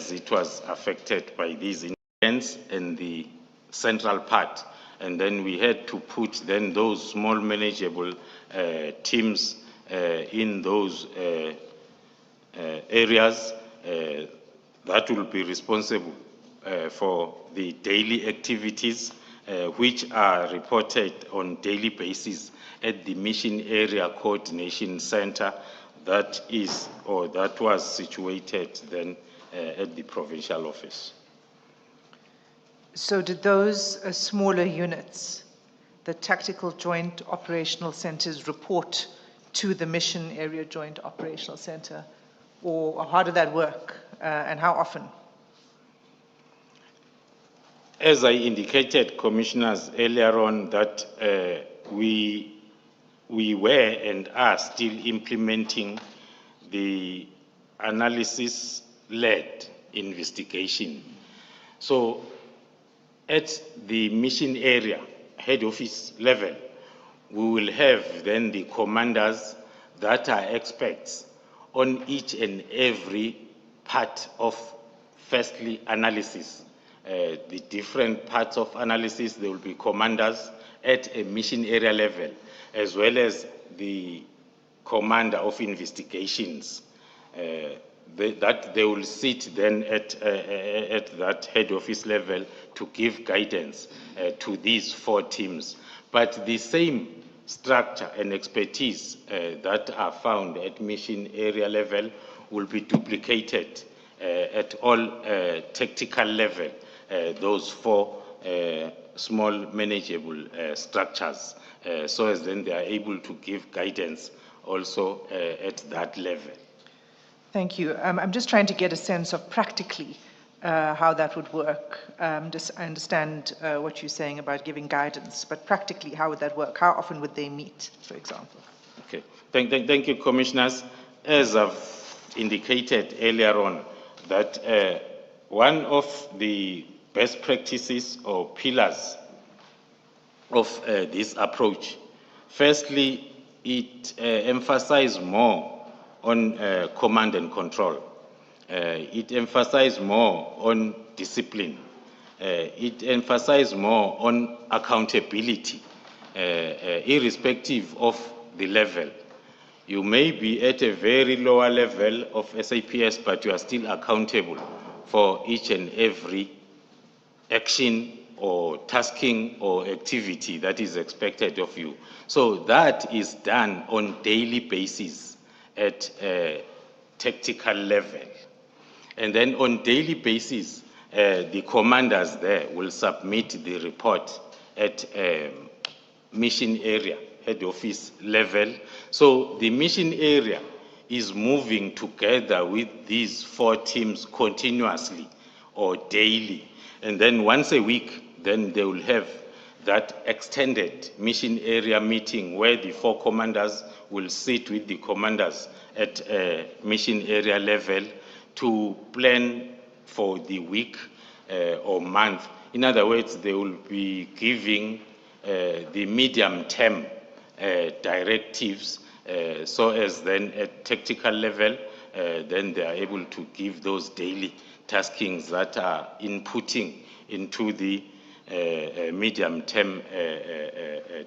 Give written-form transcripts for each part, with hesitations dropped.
as it was affected by these incidents in the central part. And then we had to put then those small manageable teams in those areas that will be responsible for the daily activities which are reported on daily basis at the Mission Area Coordination Center that is, or that was situated then at the provincial office. So did those smaller units, the Tactical Joint Operational Centers, report to the Mission Area Joint Operational Center? Or how did that work and how often? As I indicated, Commissioners, earlier on, that we were and are still implementing the analysis-led investigation. So at the mission area, head office level, we will have then the commanders that are experts on each and every part of, firstly, analysis. The different parts of analysis, there will be commanders at a mission area level, as well as the commander of investigations, that they will sit then at that head office level to give guidance to these 4 teams. But the same structure and expertise that are found at mission area level will be duplicated at all tactical level, those 4 small manageable structures, so as then they are able to give guidance also at that level. Thank you. I'm just trying to get a sense of practically how that would work. I understand what you're saying about giving guidance, but practically, how would that work? How often would they meet, for example? Okay. Thank you, Commissioners. As I've indicated earlier on, that one of the best practices or pillars of this approach, firstly, it emphasizes more on command and control. It emphasizes more on discipline. It emphasizes more on accountability, irrespective of the level. You may be at a very lower level of SAPS, but you are still accountable for each and every action or tasking or activity that is expected of you. So that is done on daily basis at a tactical level. And then on daily basis, the commanders there will submit the report at mission area, head office level. So the mission area is moving together with these 4 teams continuously or daily. And then once a week, then they will have that extended mission area meeting where the 4 commanders will sit with the commanders at mission area level to plan for the week or month. In other words, they will be giving the medium-term directives, so as then at tactical level, then they are able to give those daily taskings that are inputting into the medium-term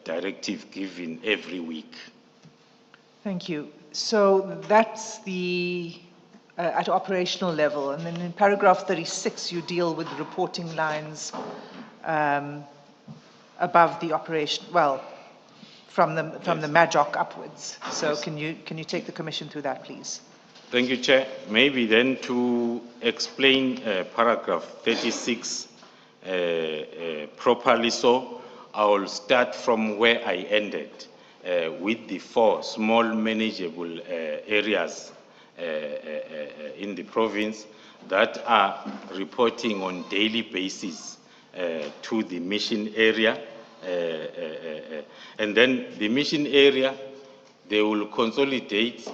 directive given every week. Thank you. So that's the at operational level, and then in paragraph 36 you deal with reporting lines above the operation, well, from the MAJOC upwards. So can you take the Commission through that, please? Thank you, Chair. Maybe then to explain paragraph 36 properly, so I will start from where I ended with the 4 small manageable areas in the province that are reporting on daily basis to the mission area. And then the mission area, they will consolidate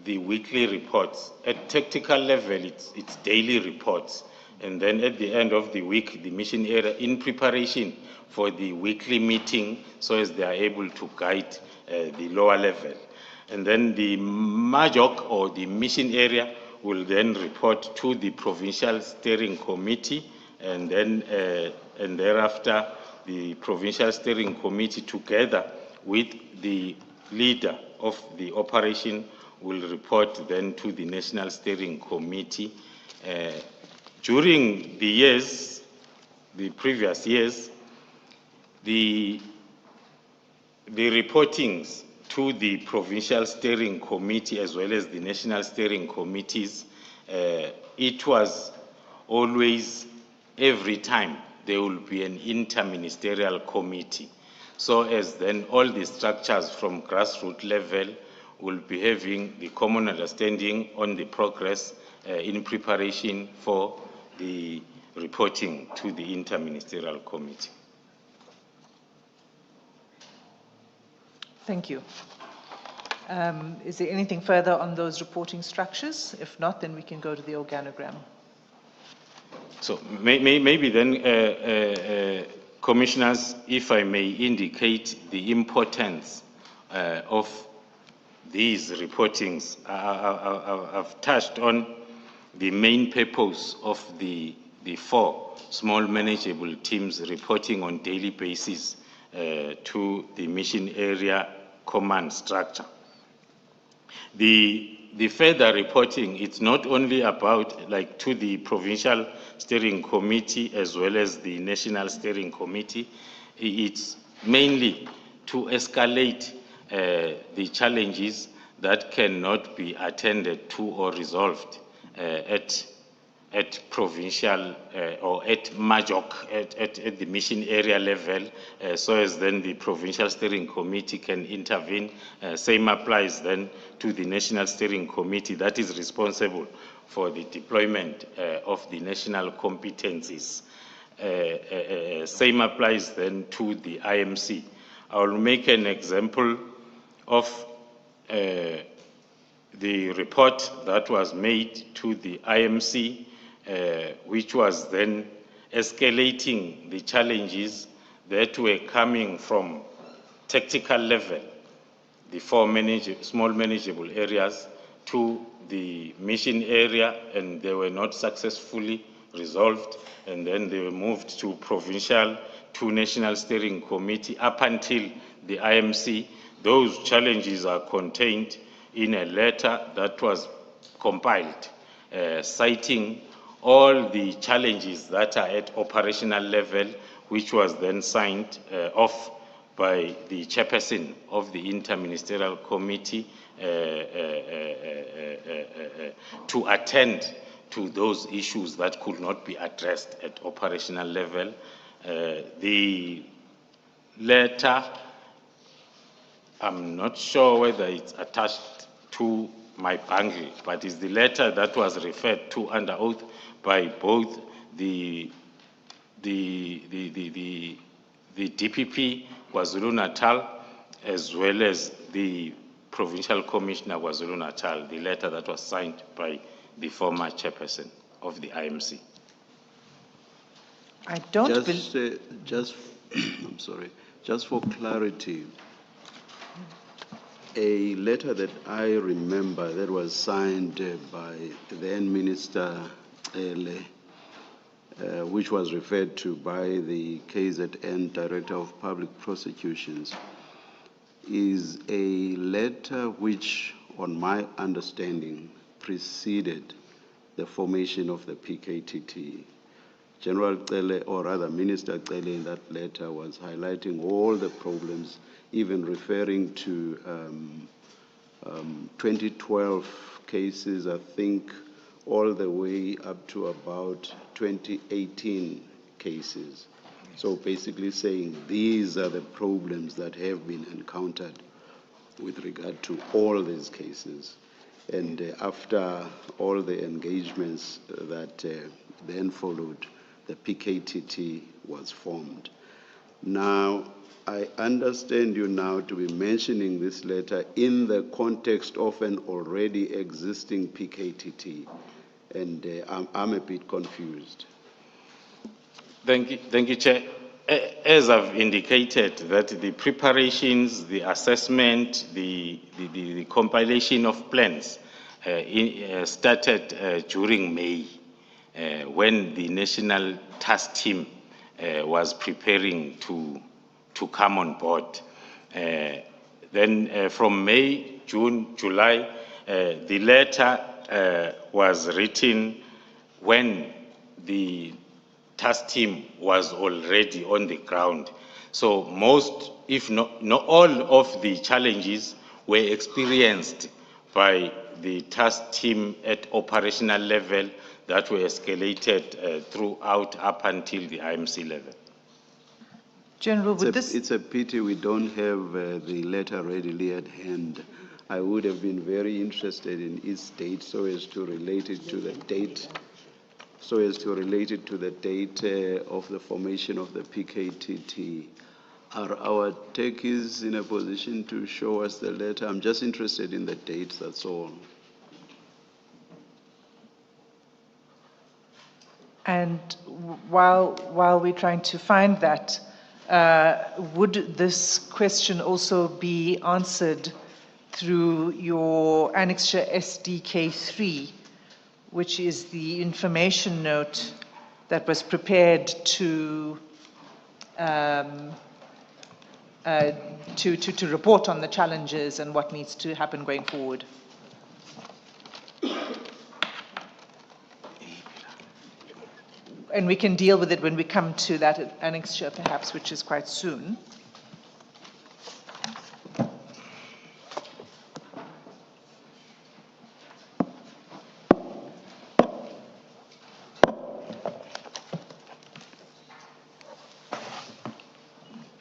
the weekly reports. At tactical level, it's daily reports. And then at the end of the week, the mission area, in preparation for the weekly meeting, so as they are able to guide the lower level. And then the MAJOC or the mission area will then report to the Provincial Steering Committee, and then and thereafter the Provincial Steering Committee, together with the leader of the operation, will report then to the National Steering Committee. During the previous years, the reportings to the Provincial Steering Committee as well as the National Steering Committees, it was always, every time, there will be an interministerial committee. So as then all the structures from grassroots level will be having the common understanding on the progress in preparation for the reporting to the interministerial committee. Thank you. Is there anything further on those reporting structures? If not, then we can go to the organogram. So maybe then, Commissioners, if I may indicate the importance of these reportings. I've touched on the main purpose of the 4 small manageable teams reporting on daily basis to the mission area command structure. The further reporting, it's not only about like to the Provincial Steering Committee as well as the National Steering Committee. It's mainly to escalate the challenges that cannot be attended to or resolved at provincial or at MAJOC, at the mission area level, so as then the Provincial Steering Committee can intervene. Same applies then to the National Steering Committee that is responsible for the deployment of the national competencies. Same applies then to the IMC. I will make an example of the report that was made to the IMC, which was then escalating the challenges that were coming from tactical level, the 4 small manageable areas, to the mission area, and they were not successfully resolved, and then they were moved to provincial, to National Steering Committee, up until the IMC. Those challenges are contained in a letter that was compiled, citing all the challenges that are at operational level, which was then signed off by the chairperson of the Interministerial Committee to attend to those issues that could not be addressed at operational level. The letter, I'm not sure whether it's attached to my bundle, but it's the letter that was referred to under oath by both the DPP KwaZulu-Natal as well as the Provincial Commissioner KwaZulu-Natal, the letter that was signed by the former chairperson of the IMC. I don't I'm sorry, just for clarity, a letter that I remember that was signed by the then Minister Ele, which was referred to by the KZN Director of Public Prosecutions, is a letter which, on my understanding, preceded the formation of the PKTT. General Cele, or rather Minister Cele, in that letter was highlighting all the problems, even referring to 2012 cases, I think, all the way up to about 2018 cases. So basically saying these are the problems that have been encountered with regard to all these cases. And after all the engagements that then followed, the PKTT was formed. Now, I understand you now to be mentioning this letter in the context of an already existing PKTT, and I'm a bit confused. Thank you, Chair. As I've indicated, that the preparations, the assessment, the compilation of plans started during May, when the National Task Team was preparing to come on board. Then from May, June, July, the letter was written when the task team was already on the ground. So most, if not all of the challenges were experienced by the task team at operational level that were escalated throughout up until the IMC level. General, would this... It's a pity we don't have the letter readily at hand. I would have been very interested in its date so as to relate it to the date, of the formation of the PKTT. Are our techies in a position to show us the letter? I'm just interested in the dates, that's all. And while we're trying to find that, would this question also be answered through your annexure SDK3, which is the information note that was prepared to report on the challenges and what needs to happen going forward? And we can deal with it when we come to that annexure, perhaps, which is quite soon.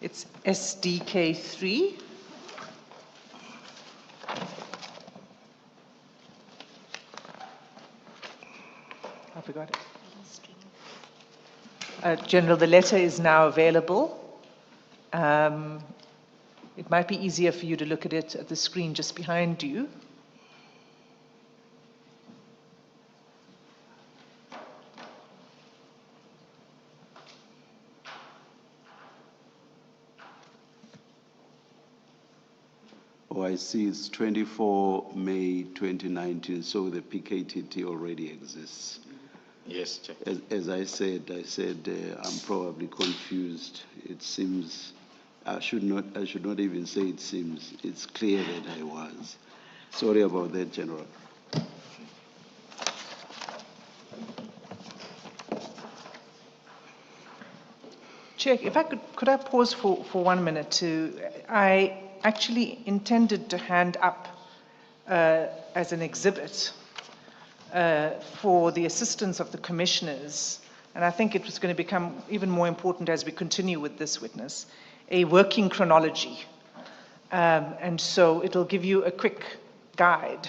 It's SDK3. I forgot it. General, the letter is now available. It might be easier for you to look at it at the screen just behind you. Oh, I see, it's 24 May 2019, so the PKTT already exists. Yes, Chair. As I said, I'm probably confused. It seems, I should not even say it seems, it's clear that I was. Sorry about that, General. Chair, if I could I pause for 1 minute I actually intended to hand up as an exhibit for the assistance of the commissioners, and I think it was going to become even more important as we continue with this witness, a working chronology. And so it'll give you a quick guide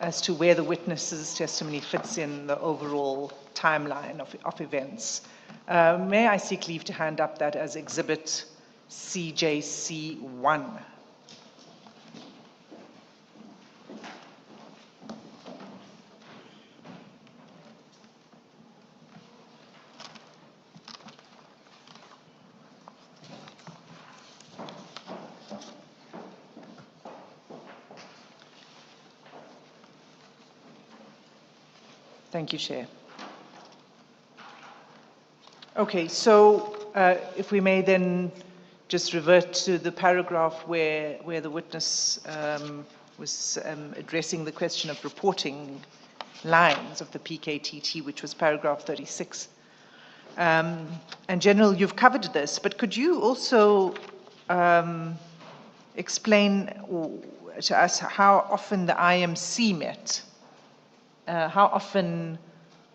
as to where the witness's testimony fits in the overall timeline of events. May I seek leave to hand up that as exhibit CJC1? Thank you, Chair. Okay, so if we may then just revert to the paragraph where the witness was addressing the question of reporting lines of the PKTT, which was paragraph 36. And General, you've covered this, but could you also explain to us how often the IMC met? How often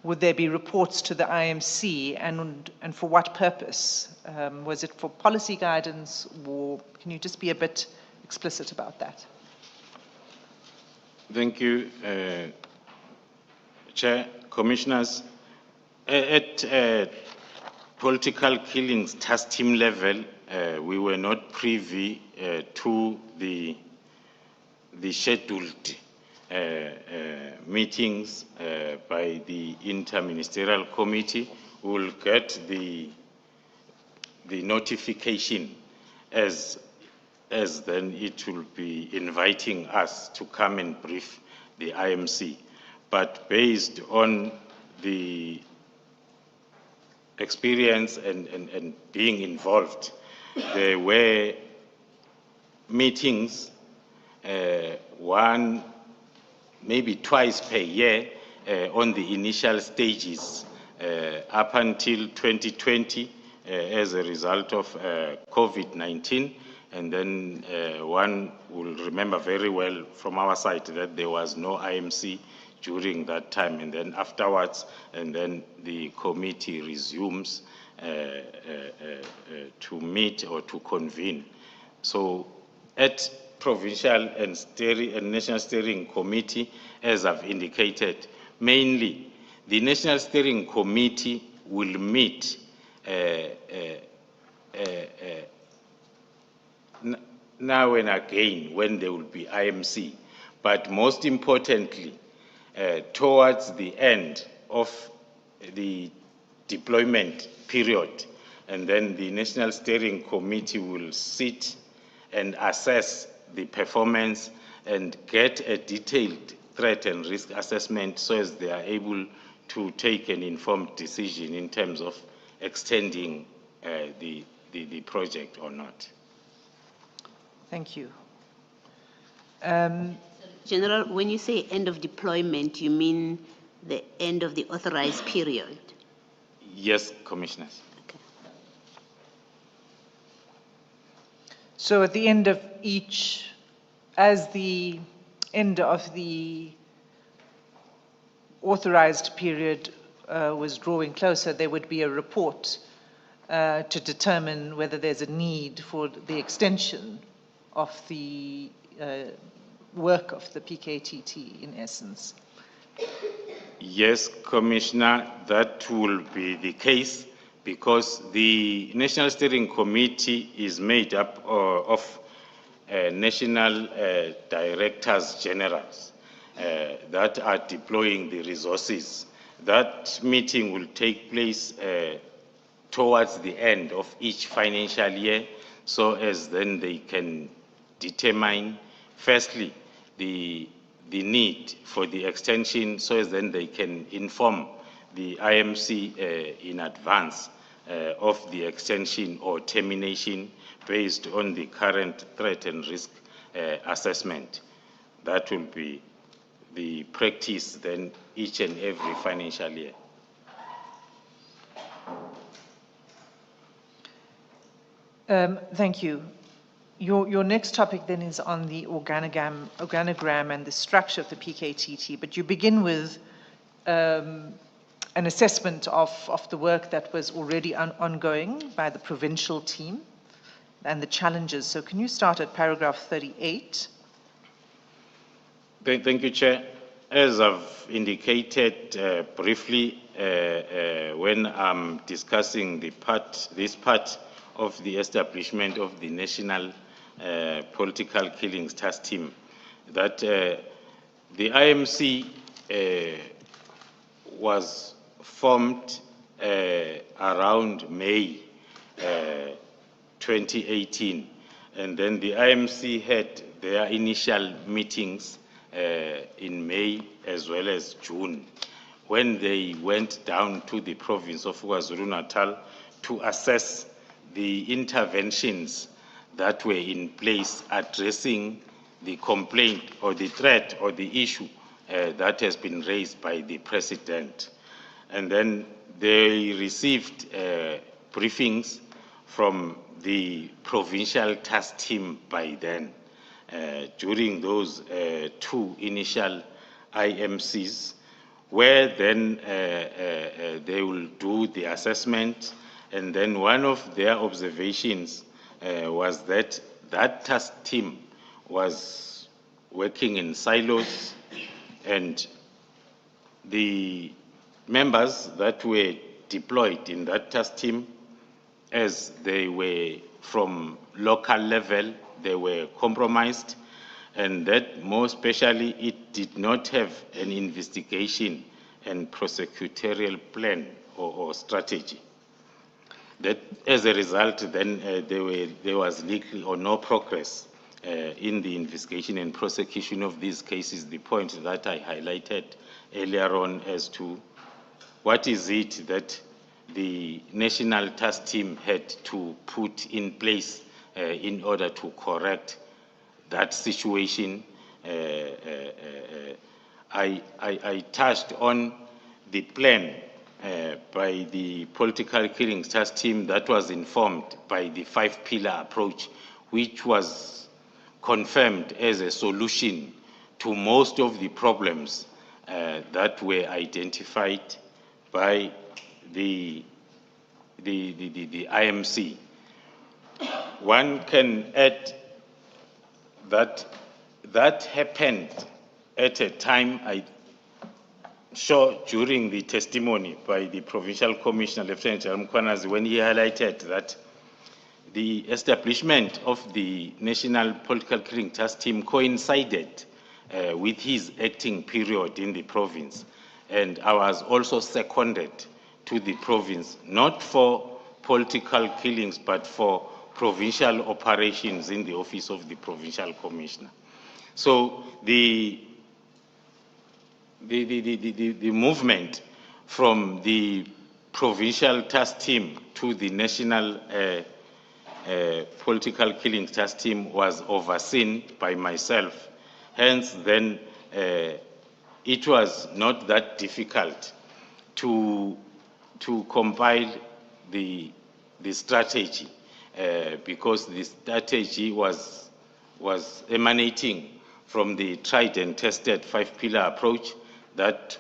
would there be reports to the IMC, and for what purpose? Was it for policy guidance, or can you just be a bit explicit about that? Thank you, Chair, Commissioners. At political killings task team level, we were not privy to the scheduled meetings by the interministerial committee. We will get the notification as then it will be inviting us to come and brief the IMC. But based on the experience and being involved, there were meetings, one, maybe twice per year on the initial stages up until 2020 as a result of COVID-19. And then one will remember very well from our side that there was no IMC during that time, and then afterwards, and then the committee resumes to meet or to convene. So at provincial and national steering committee, as I've indicated, mainly the national steering committee will meet now and again when there will be IMC, but most importantly, towards the end of the deployment period, and then the National Steering Committee will sit and assess the performance and get a detailed threat and risk assessment so as they are able to take an informed decision in terms of extending the project or not. Thank you. General, when you say end of deployment, you mean the end of the authorized period? Yes, Commissioners. Okay. So at the end of each, as the end of the authorized period was drawing closer, there would be a report to determine whether there's a need for the extension of the work of the PKTT, in essence. Yes, Commissioner, that will be the case because the National Steering Committee is made up of national directors generals that are deploying the resources. That meeting will take place towards the end of each financial year, so as then they can determine, firstly, the need for the extension, so as then they can inform the IMC in advance of the extension or termination based on the current threat and risk assessment. That will be the practice then each and every financial year. Thank you. Your next topic then is on the organogram and the structure of the PKTT, but you begin with an assessment of the work that was already ongoing by the provincial team and the challenges. So can you start at paragraph 38? Thank you, Chair. As I've indicated briefly when I'm discussing this part of the establishment of the National Political Killings Task Team, that the IMC was formed around May 2018, and then the IMC had their initial meetings in May as well as June, when they went down to the province of KwaZulu-Natal to assess the interventions that were in place addressing the complaint or the threat or the issue that has been raised by the President. And then they received briefings from the provincial task team by then. During those two initial IMCs, where then they will do the assessment, and then one of their observations was that that task team was working in silos, and the members that were deployed in that task team, as they were from local level, they were compromised, and that more especially it did not have an investigation and prosecutorial plan or strategy. That as a result, then there was little or no progress in the investigation and prosecution of these cases, the point that I highlighted earlier on as to what is it that the National Task Team had to put in place in order to correct that situation. I touched on the plan by the Political Killings Task Team that was informed by the 5-pillar approach, which was confirmed as a solution to most of the problems that were identified by the IMC. One can add that that happened at a time, I saw during the testimony by the Provincial Commissioner, Lieutenant General Mkhwanazi, when he highlighted that the establishment of the National Political Killing Task Team coincided with his acting period in the province. And I was also seconded to the province, not for political killings, but for provincial operations in the office of the Provincial Commissioner. So the movement from the Provincial Task Team to the National Political Killing Task Team was overseen by myself. Hence, then, it was not that difficult to compile the strategy because the strategy was emanating from the tried and tested 5-pillar approach that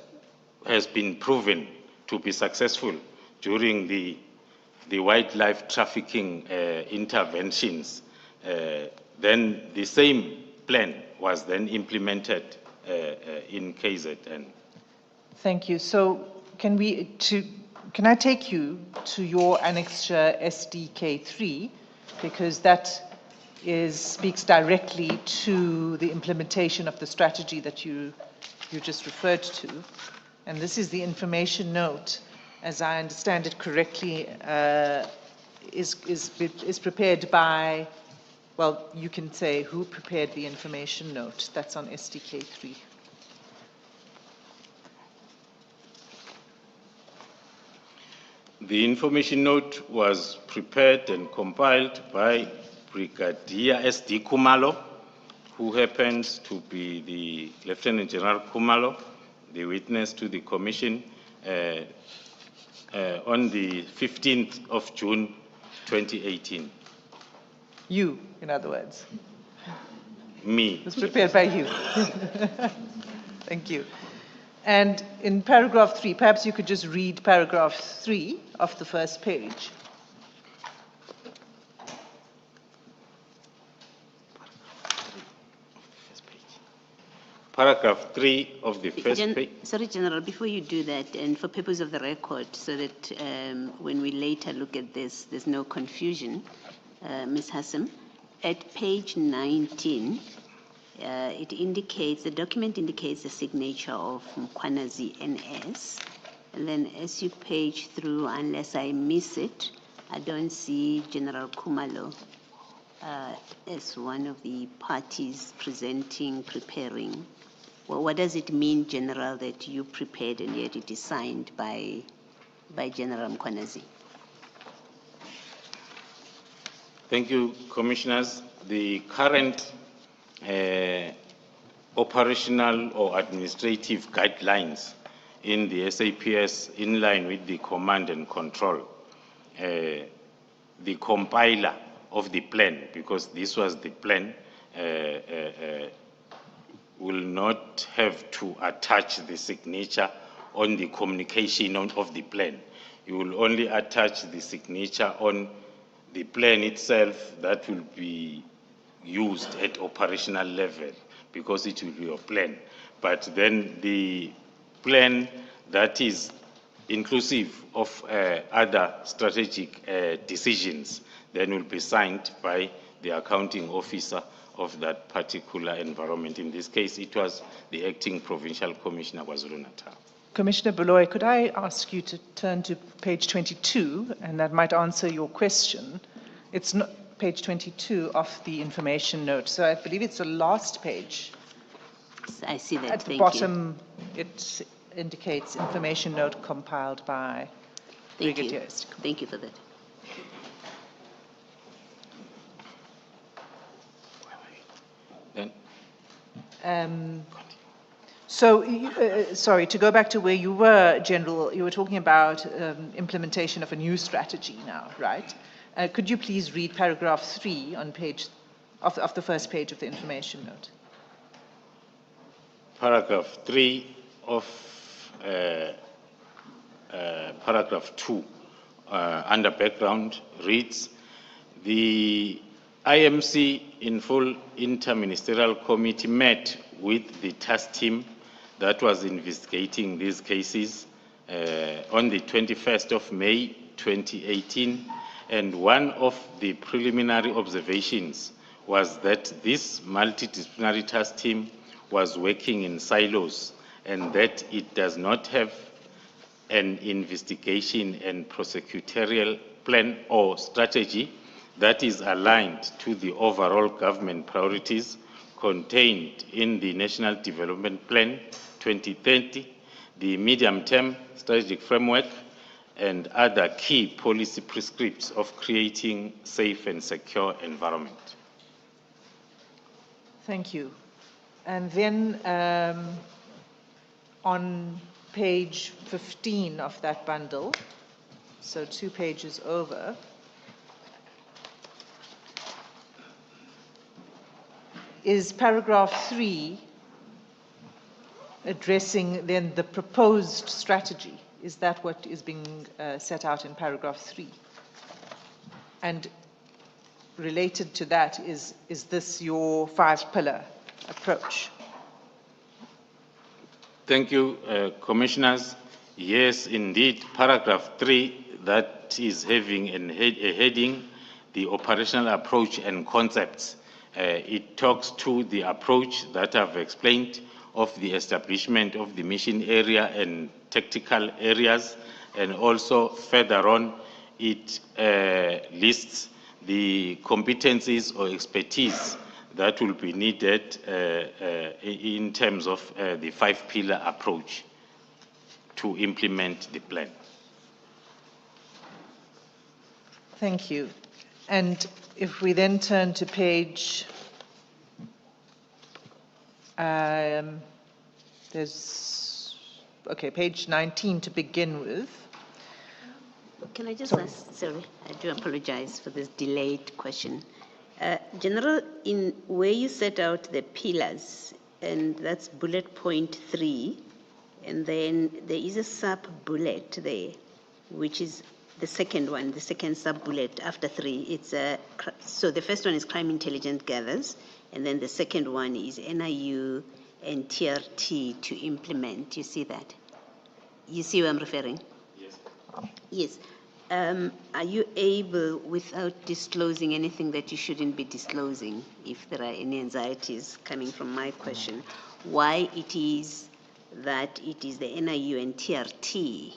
has been proven to be successful during the wildlife trafficking interventions. Then the same plan was then implemented in KZN. Thank you. So can I take you to your annexure SDK3, because that speaks directly to the implementation of the strategy that you just referred to. And this is the information note, as I understand it correctly, is prepared by, well, you can say who prepared the information note. That's on SDK3. The information note was prepared and compiled by Brigadier S.D. Kumalo, who happens to be the Lieutenant General Kumalo, the witness to the commission, on the 15th of June, 2018. You, in other words. Me. It was prepared by you. Thank you. And in paragraph 3, perhaps you could just read paragraph 3 of the first page. Paragraph 3 of the first page. Sorry, General, before you do that, and for purpose of the record, so that when we later look at this, there's no confusion, Ms. Hassam, at page 19, it indicates, the document indicates the signature of Mkhwanazi NS. And then as you page through, unless I miss it, I don't see General Kumalo as one of the parties preparing. Well, what does it mean, General, that you prepared and yet it is signed by General Mkhwanazi? Thank you, Commissioners. The current operational or administrative guidelines in the SAPS, in line with the command and control, the compiler of the plan, because this was the plan, will not have to attach the signature on the communication of the plan. You will only attach the signature on the plan itself that will be used at operational level, because it will be your plan. But then the plan that is inclusive of other strategic decisions then will be signed by the accounting officer of that particular environment. In this case, it was the acting provincial commissioner, KwaZulu-Natal. Commissioner Baloyi, could I ask you to turn to page 22, and that might answer your question. It's not, page 22 of the information note. So I believe it's the last page. I see that. At the Thank bottom, it indicates information note compiled by you. Thank Brigadier you. Eskom. Thank you for that. Then, So, sorry, to go back to where you were, General, you were talking about implementation of a new strategy now, right? Could you please read paragraph 3 on page, of the first page of the information note? paragraph 3 of paragraph 2 under background reads, the IMC in full interministerial committee met with the task team that was investigating these cases on the 21st of May 2018, and one of the preliminary observations was that this multidisciplinary task team was working in silos and that it does not have an investigation and prosecutorial plan or strategy that is aligned to the overall government priorities contained in the National Development Plan 2030, the medium-term strategic framework, and other key policy prescripts of creating safe and secure environment. Thank you. And then on page 15 of that bundle, so 2 pages over, is paragraph 3 addressing then the proposed strategy? Is that what is being set out in paragraph 3? And related to that, is this your 5-pillar approach? Thank you, Commissioners. Yes, indeed, paragraph 3, that is having a heading, the operational approach and concepts. It talks to the approach that I've explained of the establishment of the mission area and tactical areas, and also further on, it lists the competencies or expertise that will be needed in terms of the 5-pillar approach to implement the plan. Thank you. And if we then turn to page, page 19 to begin with. Can I just ask, sorry, I do apologize for this delayed question. General, in where you set out the pillars, and that's bullet point 3, and then there is a sub-bullet there, which is the second one, the second sub-bullet after 3. It's so the first one is crime intelligence gathers, and then the second one is NIU and TRT to implement. You see that? You see where I'm referring? Yes. Yes. Are you able, without disclosing anything that you shouldn't be disclosing, if there are any anxieties coming from my question, why it is that it is the NIU and TRT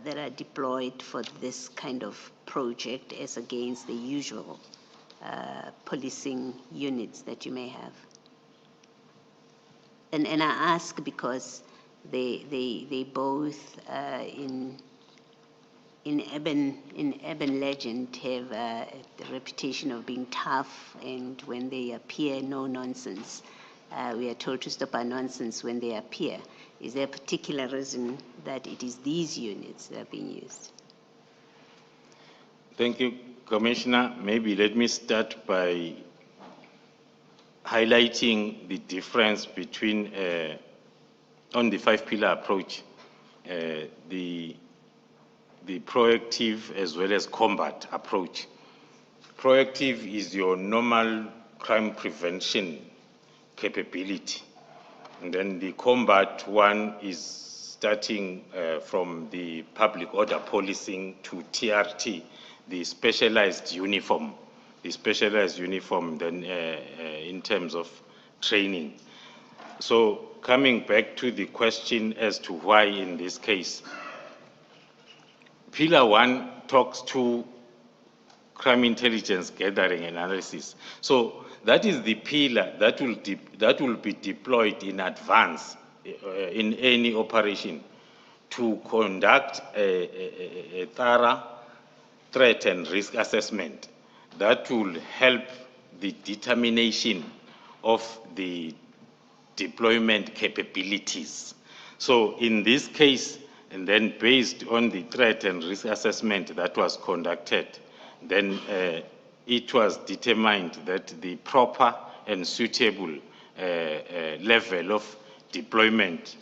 that are deployed for this kind of project as against the usual policing units that you may have? And I ask because they both in urban legend have the reputation of being tough, and when they appear, no nonsense. We are told to stop our nonsense when they appear. Is there a particular reason that it is these units that are being used? Thank you, Commissioner. Maybe let me start by highlighting the difference between, on the 5-pillar approach, the proactive as well as combat approach. Proactive is your normal crime prevention capability. And then the combat one is starting from the public order policing to TRT, the specialized uniform. The specialized uniform then in terms of training. So coming back to the question as to why in this case, Pillar 1 talks to crime intelligence gathering and analysis. So that is the pillar that will be deployed in advance in any operation to conduct a thorough threat and risk assessment that will help the determination of the deployment capabilities. So in this case, and then based on the threat and risk assessment that was conducted, then it was determined that the proper and suitable level of deployment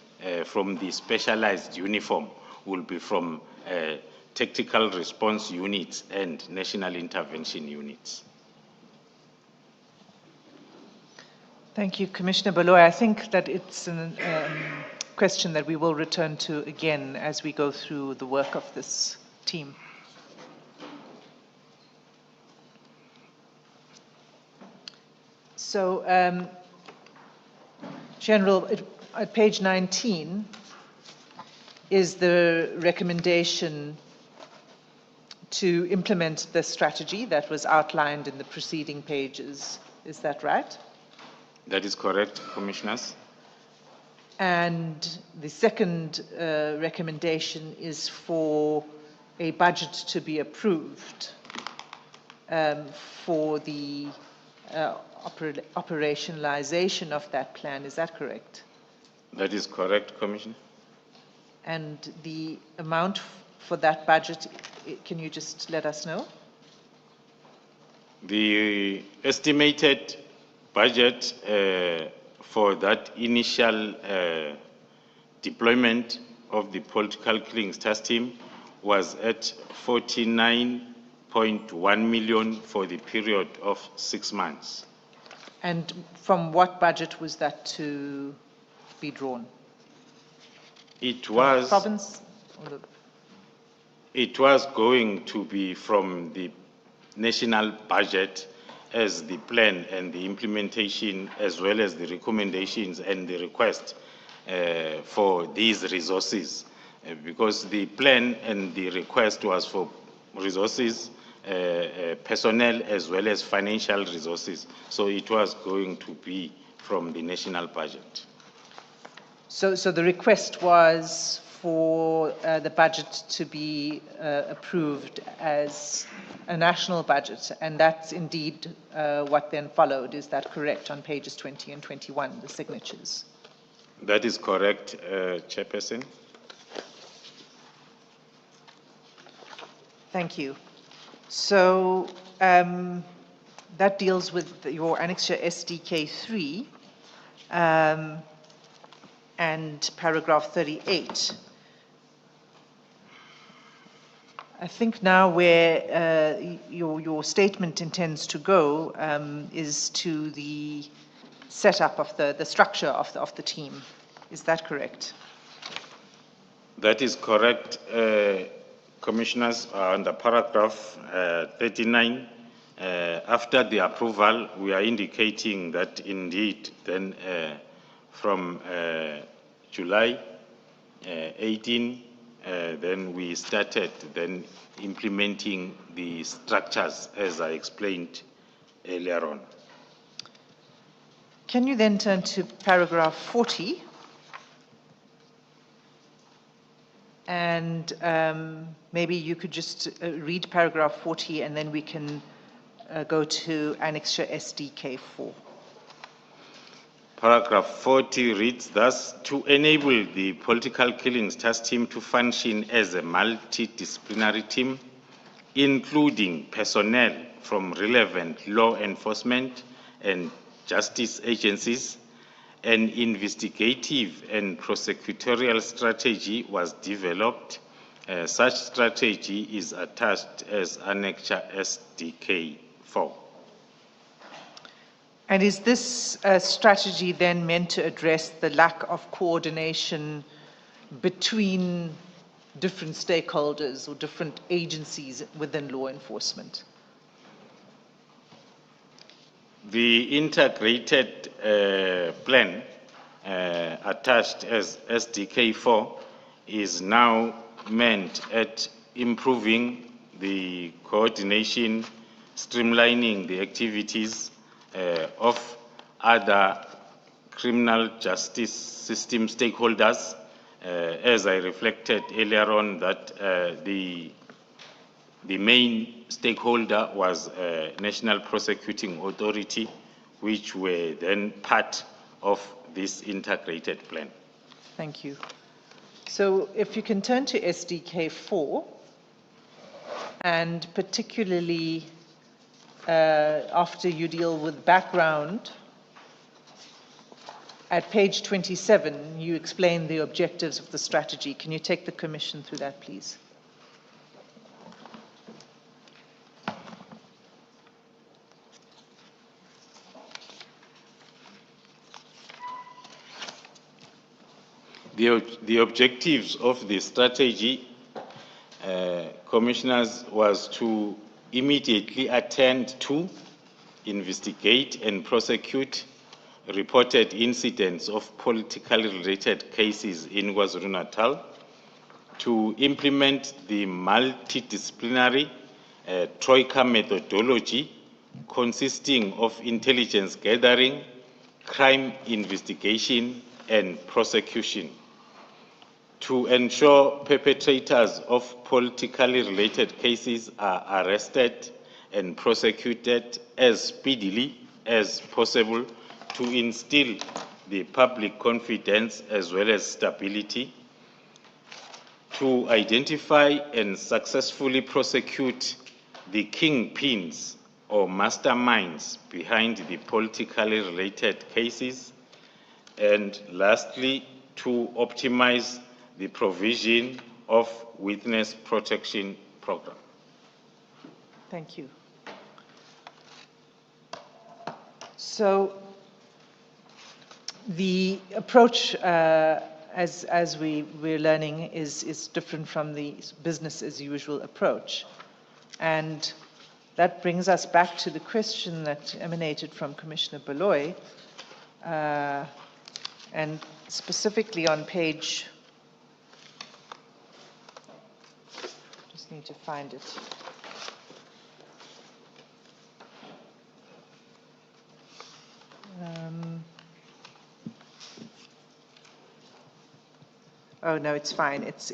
from the specialized uniform will be from tactical response units and national intervention units. Thank you, Commissioner Baloy. I think that it's a question that we will return to again as we go through the work of this team. So, General, at page 19 is the recommendation to implement the strategy that was outlined in the preceding pages. Is that right? That is correct, Commissioners. And the second recommendation is for a budget to be approved for the operationalization of that plan. Is that correct? That is correct, Commissioner. And the amount for that budget, can you just let us know? The estimated budget for that initial deployment of the political killings task team was at 49.1 million for the period of 6 months. And from what budget was that to be drawn? It was province? It was going to be from the national budget as the plan and the implementation, as well as the recommendations and the request for these resources, because the plan and the request was for resources, personnel, as well as financial resources. So it was going to be from the national budget. So the request was for the budget to be approved as a national budget, and that's indeed what then followed. Is that correct on pages 20 and 21, the signatures? That is correct, Chairperson. Thank you. So that deals with your annexure SDK 3 and paragraph 38. I think now where your statement intends to go is to the setup of the structure of the team. Is that correct? That is correct, Commissioners. Under paragraph 39, after the approval, we are indicating that indeed then from July 18, then we started then implementing the structures as I explained earlier on. Can you then turn to paragraph 40 and maybe you could just read paragraph 40 and then we can go to annexure SDK 4. Paragraph 40 reads thus: to enable the political killings task team to function as a multidisciplinary team, including personnel from relevant law enforcement and justice agencies, an investigative and prosecutorial strategy was developed. Such strategy is attached as annexure SDK 4. And is this strategy then meant to address the lack of coordination between different stakeholders or different agencies within law enforcement? The integrated plan attached as SDK 4 is now meant at improving the coordination streamlining the activities of other criminal justice system stakeholders, as I reflected earlier on that the main stakeholder was National Prosecuting Authority, which were then part of this integrated plan. Thank you. So if you can turn to SDK 4, and particularly after you deal with background, at page 27, you explain the objectives of the strategy. Can you take the Commission through that, please? The objectives of the strategy, Commissioners, was to immediately attend to, investigate and prosecute reported incidents of politically related cases in KwaZulu-Natal, to implement the multidisciplinary Troika methodology consisting of intelligence gathering, crime investigation and prosecution, to ensure perpetrators of politically related cases are arrested and prosecuted as speedily as possible, to instill the public confidence as well as stability, to identify and successfully prosecute the kingpins or masterminds behind the politically related cases, and lastly, to optimize the provision of witness protection program. Thank you. So the approach, as we're learning, is different from the business as usual approach. And that brings us back to the question that emanated from Commissioner Baloy, and specifically on page, just need to find it. Oh no, it's fine. It's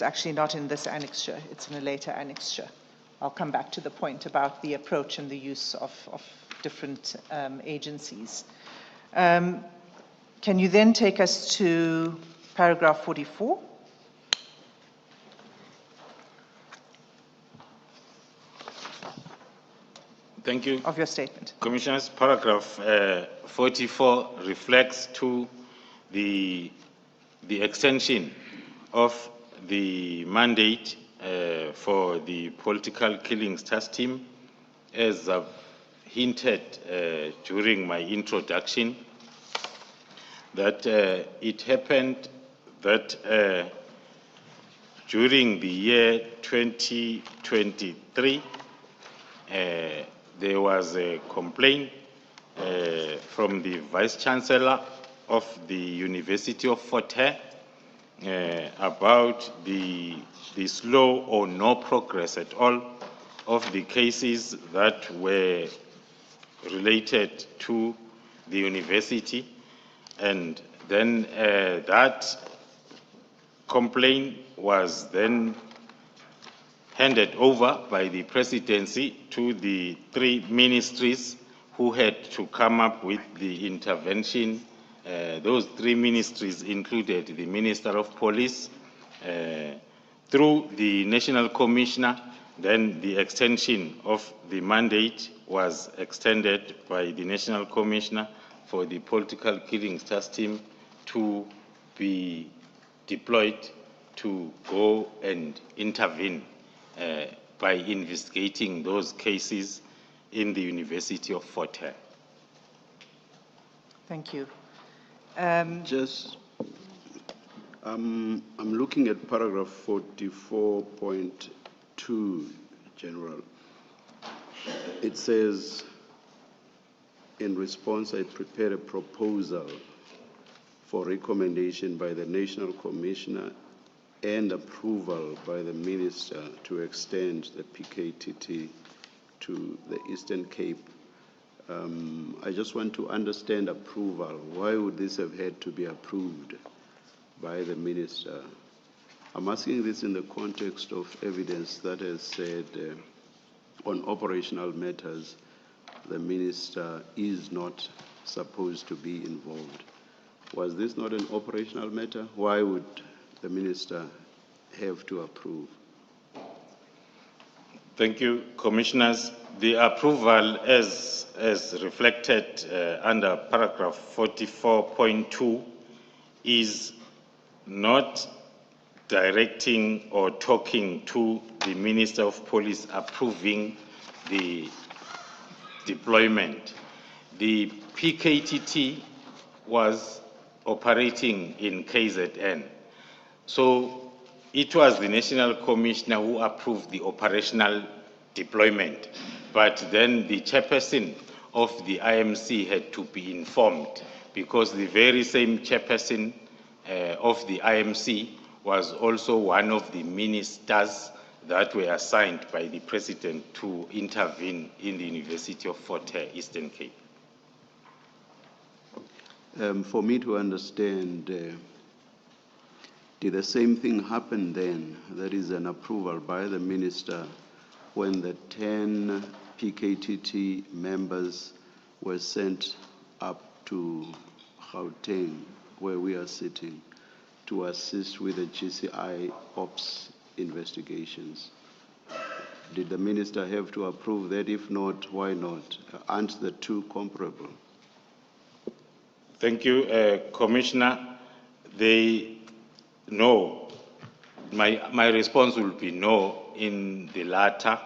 actually not in this annexure. It's in a later annexure. I'll come back to the point about the approach and the use of different agencies. Can you then take us to paragraph 44? Thank you. Of your statement. Commissioners, paragraph 44 reflects to the extension of the mandate for the political killings task team. As I've hinted during my introduction, that it happened that during the year 2023, there was a complaint from the Vice Chancellor of the University of Fort Hare about the slow or no progress at all of the cases that were related to the university. And then that complaint was then handed over by the presidency to the 3 ministries who had to come up with the intervention. Those 3 ministries included the Minister of Police, through the National Commissioner. Then the extension of the mandate was extended by the National Commissioner for the political killings task team to be deployed to go and intervene by investigating those cases in the University of Fort Hare. Thank you. I'm looking at paragraph 44.2, General. It says, in response, I prepared a proposal for recommendation by the National Commissioner and approval by the minister to extend the PKTT to the Eastern Cape. I just want to understand approval. Why would this have had to be approved by the minister? I'm asking this in the context of evidence that has said on operational matters, the minister is not supposed to be involved. Was this not an operational matter? Why would the minister have to approve? Thank you, Commissioners. The approval as reflected under paragraph 44.2 is not directing or talking to the Minister of Police approving the deployment. The PKTT was operating in KZN. So it was the National Commissioner who approved the operational deployment. But then the chairperson of the IMC had to be informed, because the very same chairperson of the IMC was also one of the ministers that were assigned by the president to intervene in the University of Fort Hare, Eastern Cape. For me to understand, did the same thing happen then? That is an approval by the minister when the 10 PKTT members were sent up to Gauteng, where we are sitting, to assist with the GCI ops investigations. Did the minister have to approve that? If not, why not? Aren't the two comparable? Thank you, Commissioner. No. My response will be no in the latter,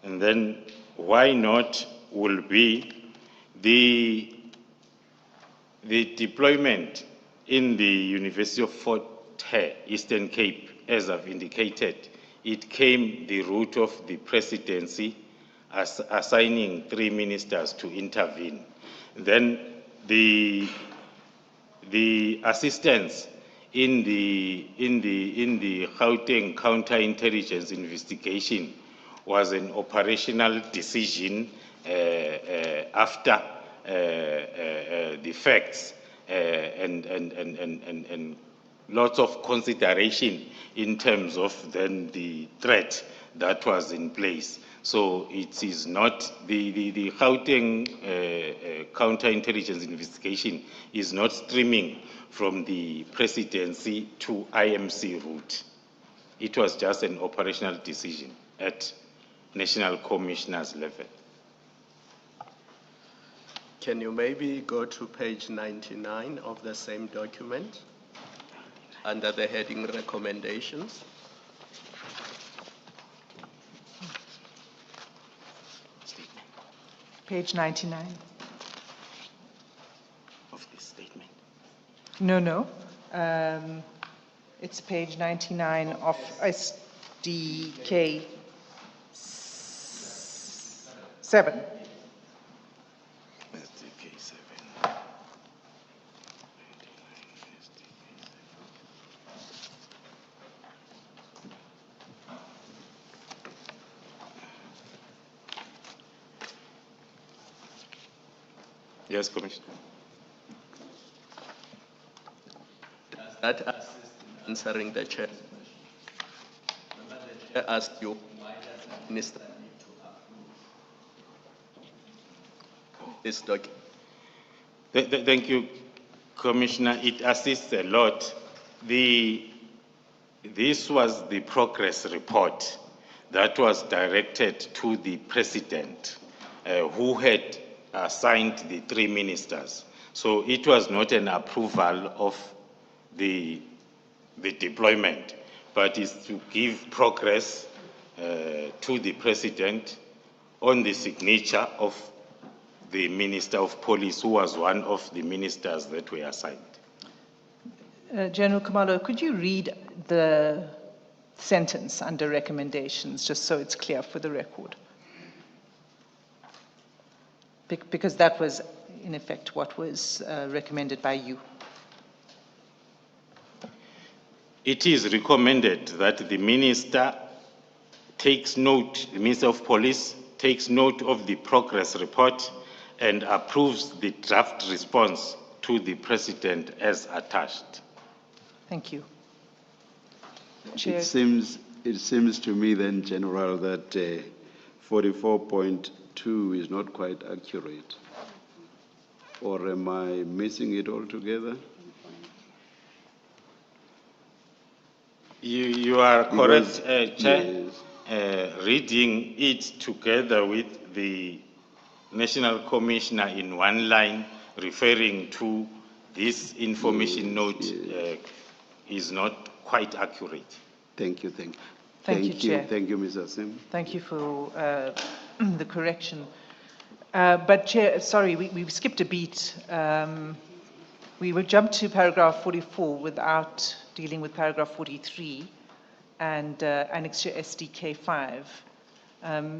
and then why not will be the deployment in the University of Fort Hare, Eastern Cape, as I've indicated. It came the route of the presidency assigning 3 ministers to intervene. Then the assistance in the Gauteng counterintelligence investigation was an operational decision after the facts and lots of consideration in terms of then the threat that was in place. So it is not the Gauteng counterintelligence investigation is not streaming from the presidency to IMC route. It was just an operational decision at National Commissioner's level. Can you maybe go to page 99 of the same document under the heading recommendations? Page 99. Of this statement. No. It's page 99 of SDK 7. SDK 7. Yes, Commissioner. Does that assist in answering the chair's question? Remember the chair asked you, why does the minister need to approve this document? Thank you, Commissioner. It assists a lot. This was the progress report that was directed to the president, who had assigned the 3 ministers. So it was not an approval of the deployment, but is to give progress to the president on the signature of the Minister of Police, who was one of the ministers that were assigned. General Khumalo, could you read the sentence under recommendations, just so it's clear for the record? Because that was, in effect, what was recommended by you. it is recommended that the Minister takes note, the Minister of Police takes note of the progress report and approves the draft response to the President as attached. Thank you. Chair. It seems to me then, General, that 44.2 is not quite accurate. Or am I missing it altogether? You are correct, Chair. Yes. Reading it together with the National Commissioner in one line, referring to this information note, is not quite accurate. Thank you, thank you. Thank you, Chair. Thank you, Ms. Hassim. Thank you for the correction. But Chair, sorry, we skipped a beat. We would jump to paragraph 44 without dealing with paragraph 43 and annexure SDK 5.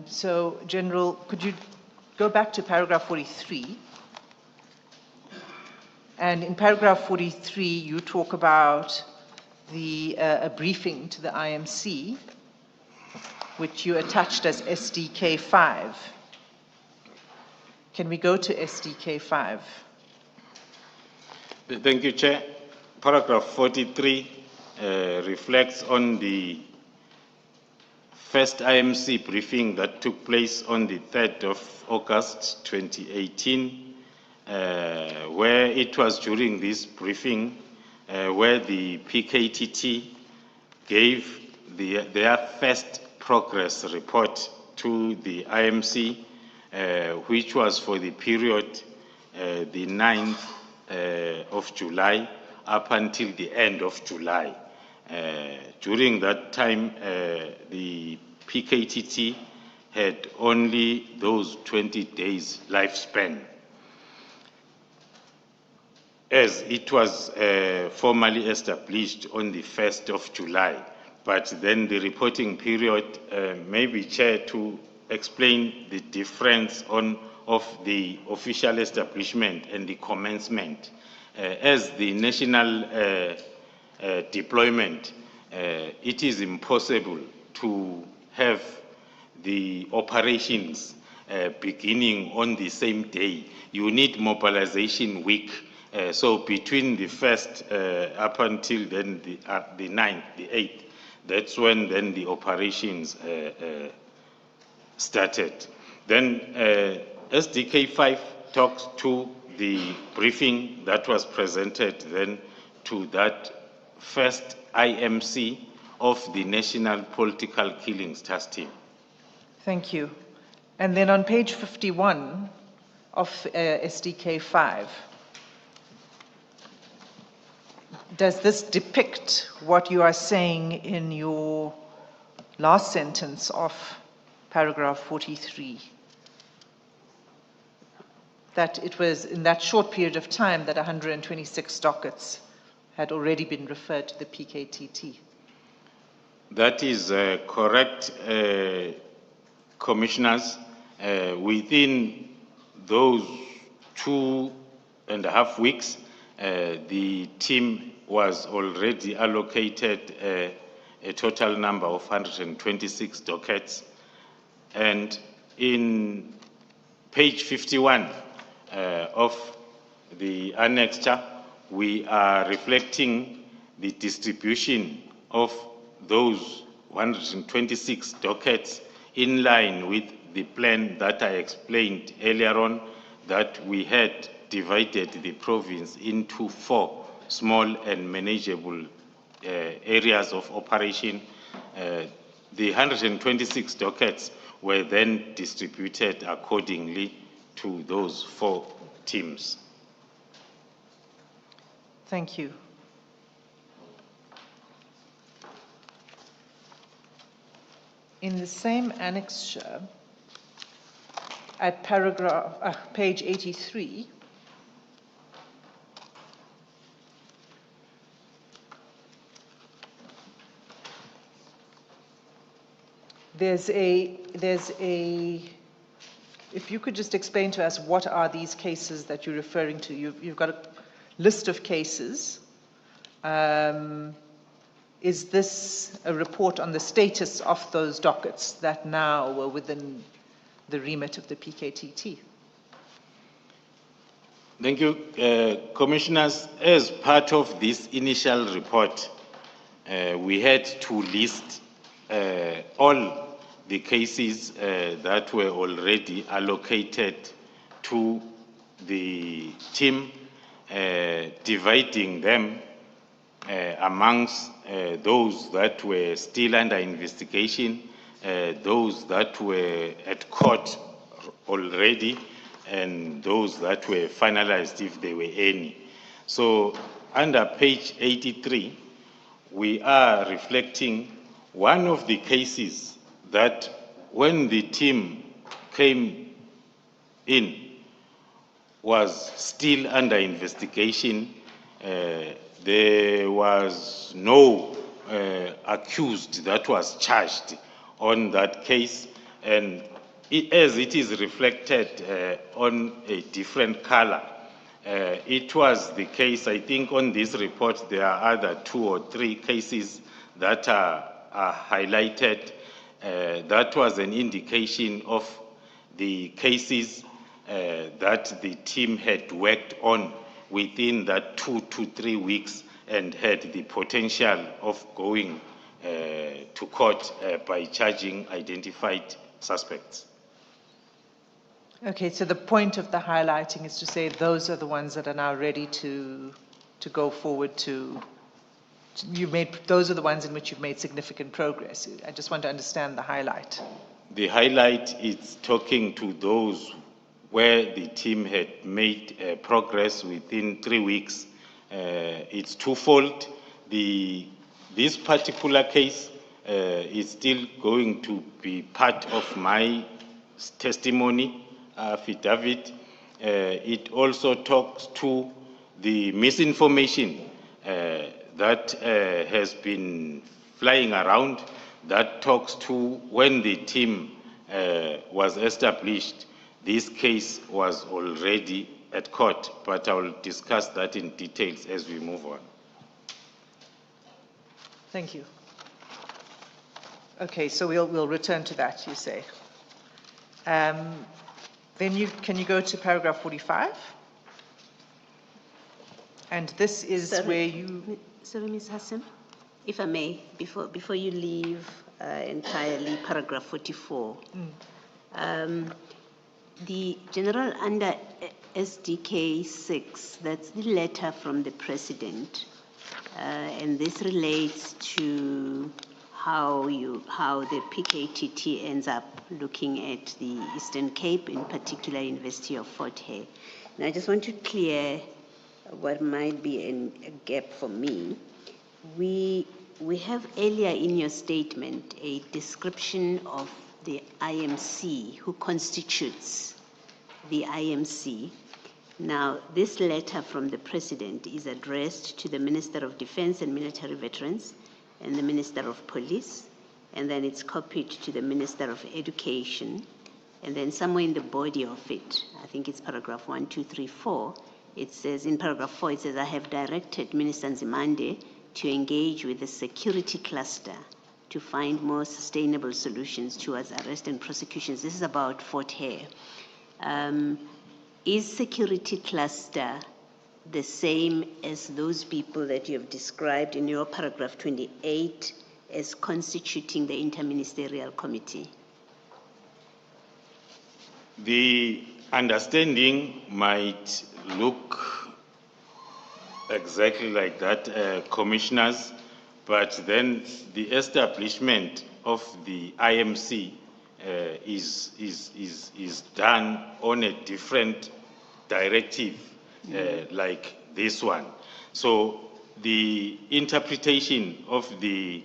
So, General, could you go back to paragraph 43? And in paragraph 43, you talk about a briefing to the IMC, which you attached as SDK 5. Can we go to SDK 5? Thank you, Chair. Paragraph 43 reflects on the first IMC briefing that took place on the 3rd of August 2018, where it was during this briefing where the PKTT gave their first progress report to the IMC, which was for the period the 9th of July up until the end of July. During that time, the PKTT had only those 20 days lifespan, as it was formally established on the 1st of July. But then the reporting period, maybe, Chair, to explain the difference of the official establishment and the commencement. As the national deployment, it is impossible to have the operations beginning on the same day. You need mobilization week. So between the 1st up until then the 9th, the 8th, that's when then the operations started. Then SDK 5 talks to the briefing that was presented then to that first IMC of the National Political Killings Task Team. Thank you. And then on page 51 of SDK 5, does this depict what you are saying in your last sentence of paragraph 43? That it was in that short period of time that 126 dockets had already been referred to the PKTT. That is correct, Commissioners. Within those 2.5 weeks, the team was already allocated a total number of 126 dockets. And in page 51 of the annexure, we are reflecting the distribution of those 126 dockets in line with the plan that I explained earlier on, that we had divided the province into 4 small and manageable areas of operation. The 126 dockets were then distributed accordingly to those 4 teams. Thank you. In the same annexure, at page 83, there's a, if you could just explain to us what are these cases that you're referring to. You've got a list of cases. is this a report on the status of those dockets that now were within the remit of the PKTT? Thank you, Commissioners. As part of this initial report, we had to list all the cases that were already allocated to the team, dividing them amongst those that were still under investigation, those that were at court already, and those that were finalized, if there were any. So under page 83, we are reflecting one of the cases that when the team came in was still under investigation. There was no accused that was charged on that case, and as it is reflected on a different color, it was the case, I think on this report, there are other 2 or 3 cases that are highlighted. That was an indication of the cases that the team had worked on within that 2 to 3 weeks and had the potential of going to court by charging identified suspects. Okay, so the point of the highlighting is to say those are the ones that are now ready to go forward to, those are the ones in which you've made significant progress. I just want to understand the highlight. The highlight is talking to those where the team had made progress within 3 weeks. It's twofold. This particular case is still going to be part of my testimony affidavit. It also talks to the misinformation that has been flying around, that talks to when the team was established. This case was already at court, but I will discuss that in details as we move on. Thank you. Okay, so we'll return to that, you say. Then can you go to paragraph 45? And this is where you... Sorry, Ms. Hassan, if I may, before you leave entirely paragraph 44. The general under SDK 6, that's the letter from the president, and this relates to how the PKTT ends up looking at the Eastern Cape, in particular University of Fort Hare. Now I just want to clear what might be a gap for me. We have earlier in your statement a description of the IMC, who constitutes the IMC. Now, this letter from the President is addressed to the Minister of Defense and Military Veterans and the Minister of Police, and then it's copied to the Minister of Education, and then somewhere in the body of it, I think it's paragraph 1, 2, 3, 4, it says, in paragraph 4, it says, I have directed Minister Nzimande to engage with the security cluster to find more sustainable solutions towards arrest and prosecutions. This is about Fort Hare. Is security cluster the same as those people that you have described in your paragraph 28 as constituting the interministerial committee? The understanding might look exactly like that, Commissioners, but then the establishment of the IMC is done on a different directive like this one. So the interpretation of the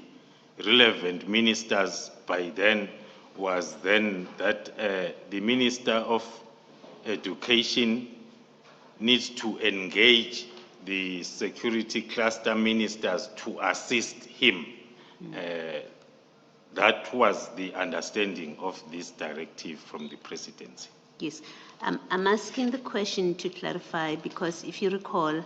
relevant ministers by then was then that the Minister of Education needs to engage the security cluster ministers to assist him. That was the understanding of this directive from the presidency. Yes, I'm asking the question to clarify because if you recall,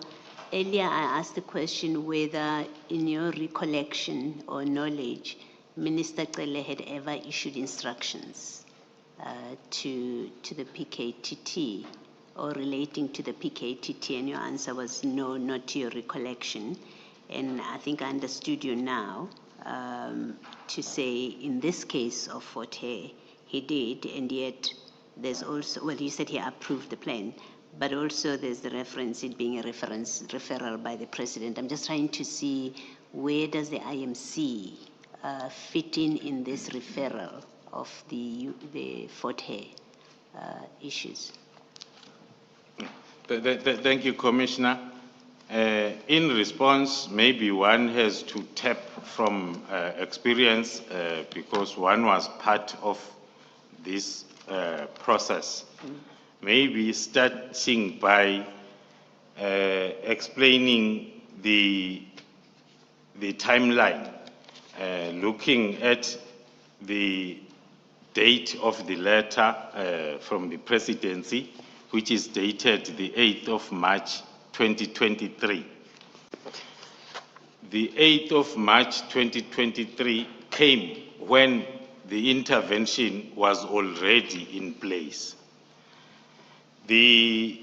Earlier, I asked the question whether, in your recollection or knowledge, Minister Cele had ever issued instructions to the PKTT or relating to the PKTT, and your answer was no, not to your recollection. And I think I understood you now to say in this case of Fort Hare, he did, and yet there's also, well, you said he approved the plan, but also there's the reference, it being a referral by the president. I'm just trying to see where does the IMC fit in this referral of the Fort Hare issues? Thank you, Commissioner. In response, maybe one has to tap from experience because one was part of this process. Maybe starting by explaining the timeline, looking at the date of the letter from the presidency, which is dated the 8th of March 2023. The 8th of March 2023 came when the intervention was already in place. The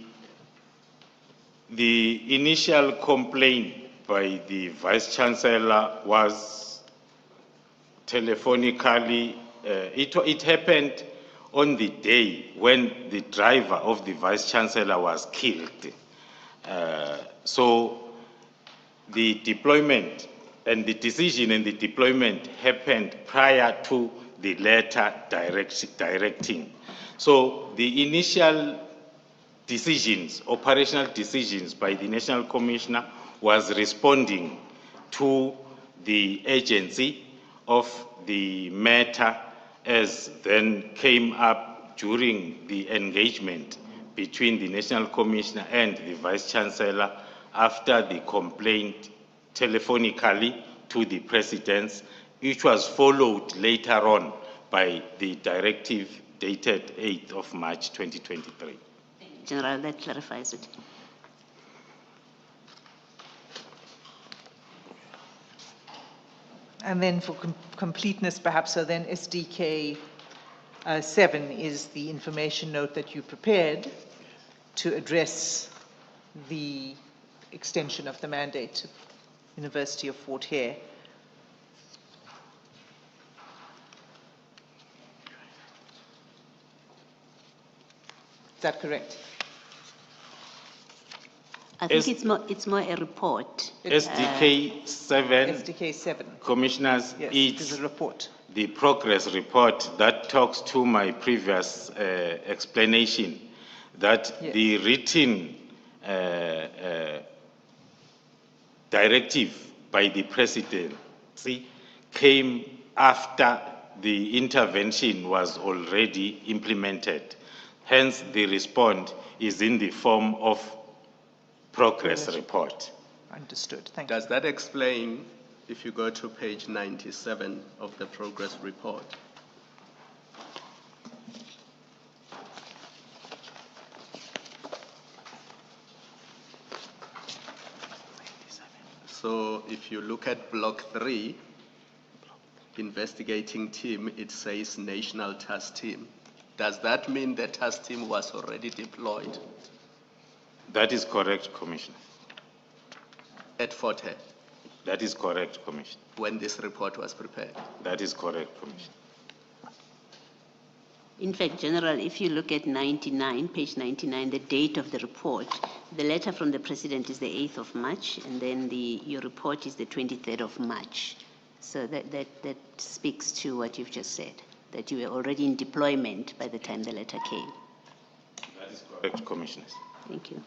initial complaint by the Vice Chancellor was telephonically, it happened on the day when the driver of the Vice Chancellor was killed. So the deployment and the decision and the deployment happened prior to the letter directing. So the initial decisions, operational decisions by the National Commissioner was responding to the agency of the matter as then came up during the engagement between the National Commissioner and the Vice Chancellor after the complaint telephonically to the President, which was followed later on by the directive dated 8th of March 2023. General, that clarifies it. And then for completeness, perhaps, so then SDK 7 is the information note that you prepared to address the extension of the mandate to University of Fort Hare. Is that correct? I think it's more a report. SDK 7, SDK 7. Commissioners, Yes, it's a report. the progress report that talks to my previous explanation that Yes. the written directive by the presidency came after the intervention was already implemented. Hence, the response is in the form of progress report. Understood. Thank you. Does that explain, if you go to page 97 of the progress report? So if you look at block 3, investigating team, it says national task team. Does that mean the task team was already deployed That is correct, Commissioner. at Fort Hare That is correct, Commissioner. when this report was prepared? That is correct, Commissioner. In fact, General, if you look at 99, page 99, the date of the report, the letter from the President is the 8th of March, and then your report is the 23rd of March. So that speaks to what you've just said, that you were already in deployment by the time the letter came. That is correct, Commissioners. Thank you.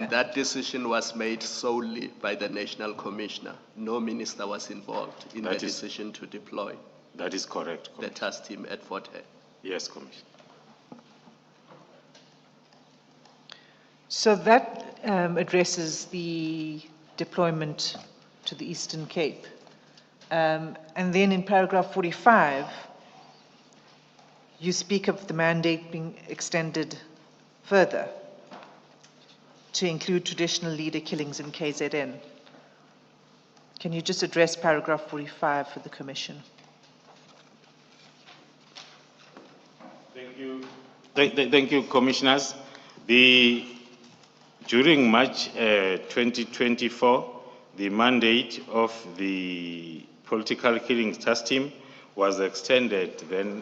That decision was made solely by the National Commissioner. No minister was involved in the That is- decision to deploy That is correct, the Commissioner. task team at Fort Hare. Yes, Commissioner. So that addresses the deployment to the Eastern Cape. And then in paragraph 45, you speak of the mandate being extended further to include traditional leader killings in KZN. Can you just address paragraph 45 for the Commission? Thank you. Thank you, Commissioners. During March 2024, the mandate of the Political Killings Task Team was extended then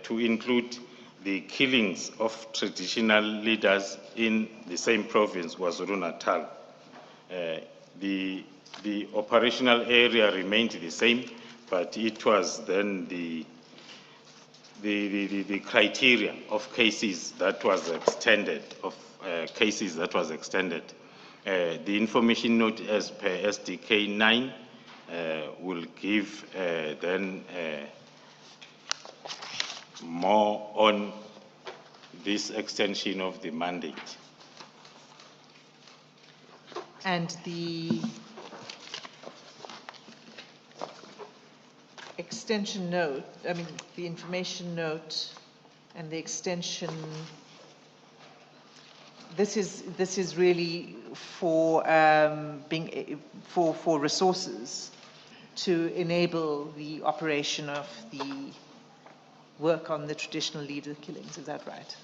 to include the killings of traditional leaders in the same province, KwaZulu-Natal. The operational area remained the same, but it was then the criteria of cases that was extended, the information note as per SDK 9 will give then more on this extension of the mandate. And the extension note, the information note and the extension, this is really for for resources to enable the operation of the work on the traditional leader killings. Is that right?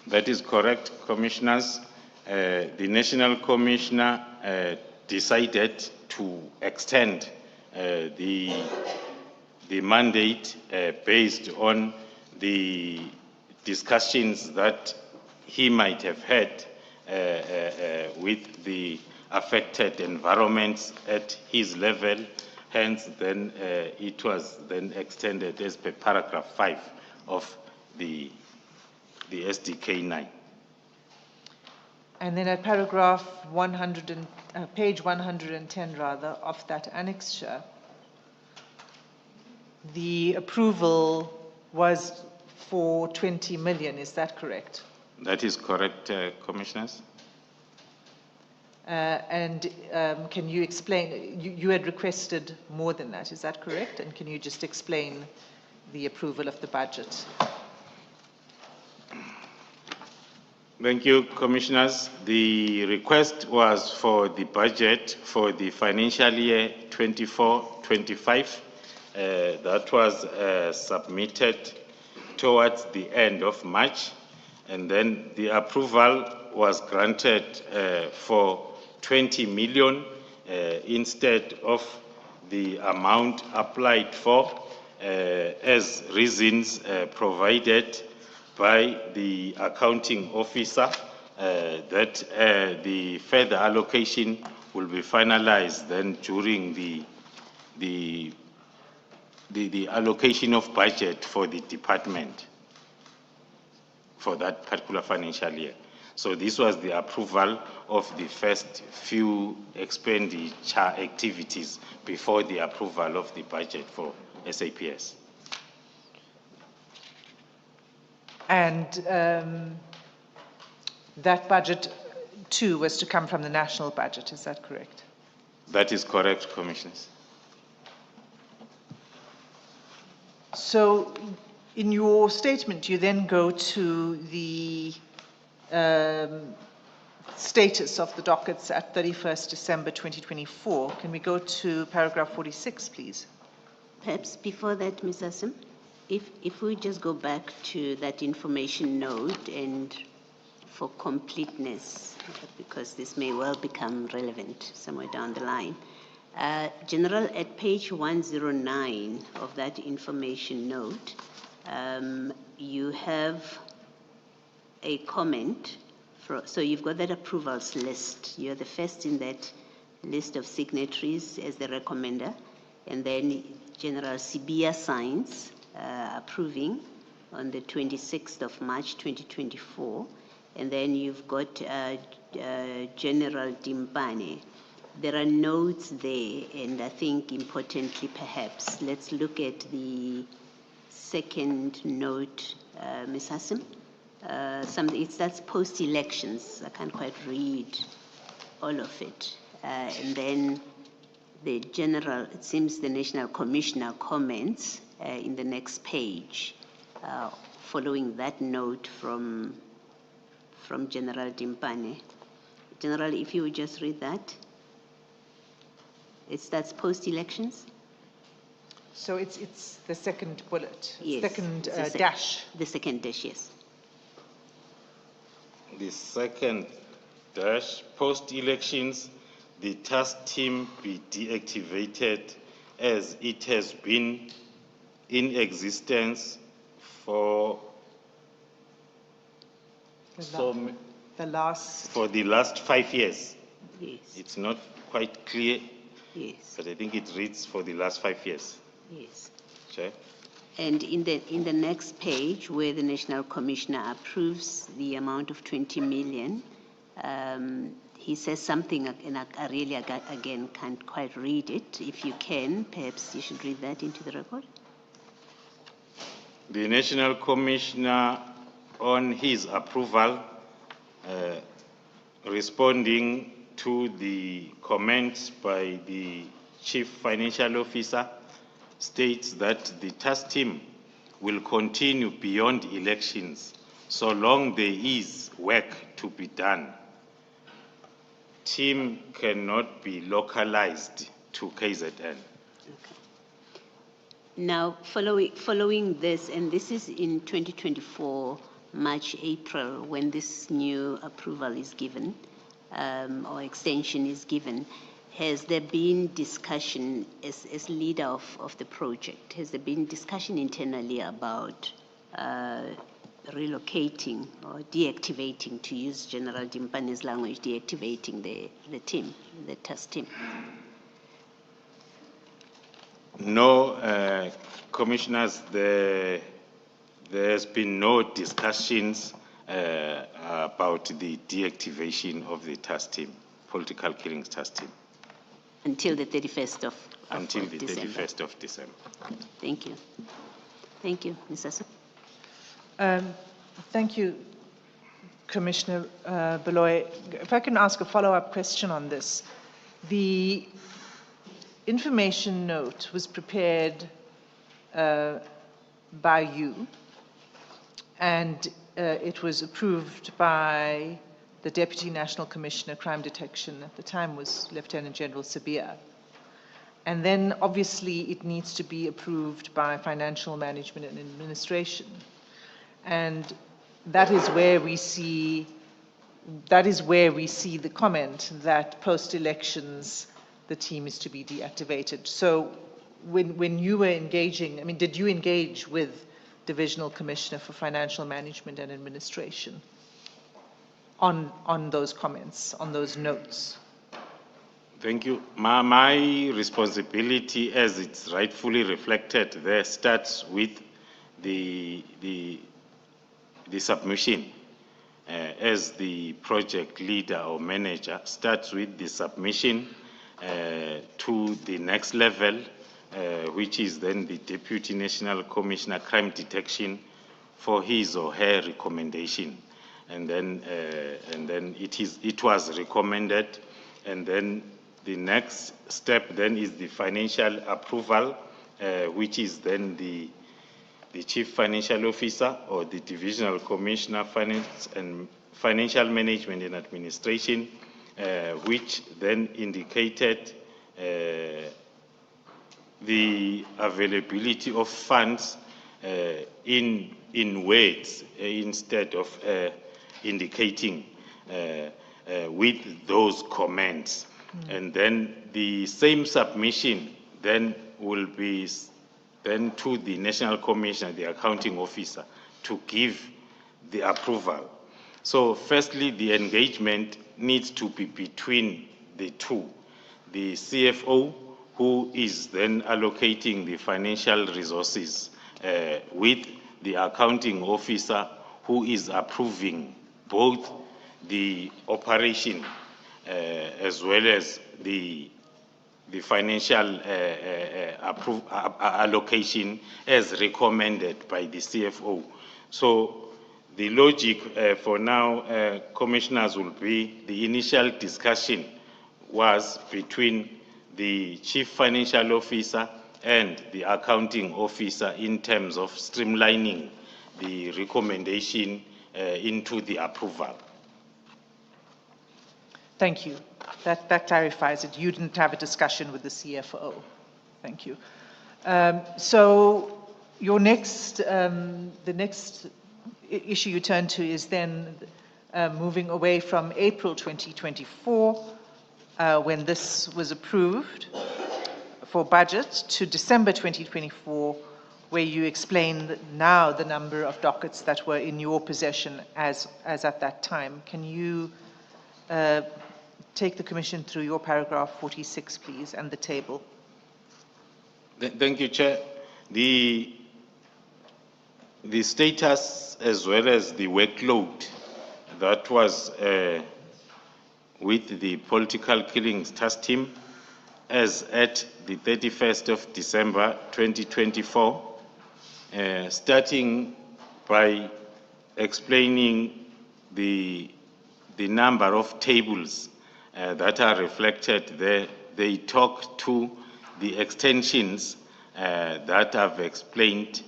That is correct, Commissioners. The National Commissioner decided to extend the mandate based on the discussions that he might have had with the affected environments at his level. Hence, then it was then extended as per paragraph 5 of the SDK 9. And then at paragraph 100 page 110 rather of that annexure, the approval was for 20 million. Is that correct? That is correct, Commissioners. Can you explain, you had requested more than that, is that correct? And can you just explain the approval of the budget? Thank you, Commissioners. The request was for the budget for the financial year 24-25. That was submitted towards the end of March, and then the approval was granted for 20 million instead of the amount applied for as reasons provided by the accounting officer that the further allocation will be finalized then during the allocation of budget for the department for that particular financial year. So this was the approval of the first few expenditure activities before the approval of the budget for SAPS. And that budget too was to come from the national budget, is that correct? That is correct, Commissioners. So in your statement, you then go to the status of the dockets at 31st December 2024. Can we go to paragraph 46, please? Perhaps before that, Ms. Hassan, if we just go back to that information note and for completeness, because this may well become relevant somewhere down the line. General, at page 109 of that information note, you have a comment. So you've got that approvals list. You're the first in that list of signatories as the recommender. And then General Sibia signs approving on the 26th of March 2024. And then you've got General Dimpane. There are notes there, and I think importantly perhaps, let's look at the second note, Ms. Hassan. That's post-elections. I can't quite read all of it. And then the general, it seems the National Commissioner comments in the next page, following that note from General Dimpane. General, if you would just read that. It starts post-elections? So it's the second bullet, Yes. second it's the dash. The second dash, yes. The second dash, post-elections, the task team be deactivated as it has been in existence for The last, for the last 5 years. Yes, It's not quite clear, yes, but I think it reads for the last 5 years. yes. Chair. And in the next page, where the National Commissioner approves the amount of 20 million, he says something, and I really, again, can't quite read it. If you can, perhaps you should read that into the record. The National Commissioner, on his approval, responding to the comments by the Chief Financial Officer, states that the task team will continue beyond elections so long there is work to be done. Team cannot be localized to KZN. Now, following this, and this is in 2024, March, April, when this new approval is given, or extension is given, has there been discussion as leader of the project? Has there been discussion internally about relocating or deactivating, to use General Dimpane's language, deactivating the team, the task team? No, Commissioners, there has been no discussions about the deactivation of the task team, political killings task team. Until the 31st of Until the December. 31st of December. Thank you. Thank you, Ms. Asu. Thank you, Commissioner Beloy. If I can ask a follow-up question on this. The information note was prepared by you, and it was approved by the Deputy National Commissioner, Crime Detection, at the time was Lieutenant General Sabia. And then obviously it needs to be approved by Financial Management and Administration. And that is where we see the comment that post-elections the team is to be deactivated. So when you were engaging, I mean, did you engage with Divisional Commissioner for Financial Management and Administration on those comments, on those notes? Thank you. My responsibility, as it's rightfully reflected there, starts with the submission. As the project leader or manager, starts with the submission to the next level, which is then the Deputy National Commissioner Crime Detection for his or her recommendation. And then it was recommended, and then the next step then is the financial approval, which is then the Chief Financial Officer or the Divisional Commissioner Finance and Financial Management and Administration, which then indicated the availability of funds in words instead of indicating with those comments. And then the same submission then will be then to the National Commissioner, the accounting officer, to give the approval. So firstly, the engagement needs to be between the two. The CFO, who is then allocating the financial resources, with the accounting officer, who is approving both the operation as well as the financial allocation as recommended by the CFO. So the logic for now, commissioners, will be the initial discussion was between the Chief Financial Officer and the accounting officer in terms of streamlining the recommendation into the approval. Thank you. That clarifies it. You didn't have a discussion with the CFO. Thank you. So your next, the next issue you turn to is then moving away from April 2024, when this was approved for budget, to December 2024, where you explain now the number of dockets that were in your possession as at that time. Can you take the Commission through your paragraph 46, please, and the table? Thank you, Chair. The status as well as the workload that was with the political killings task team as at the 31st of December 2024, starting by explaining the number of tables that are reflected there. They talk to the extensions that I've explained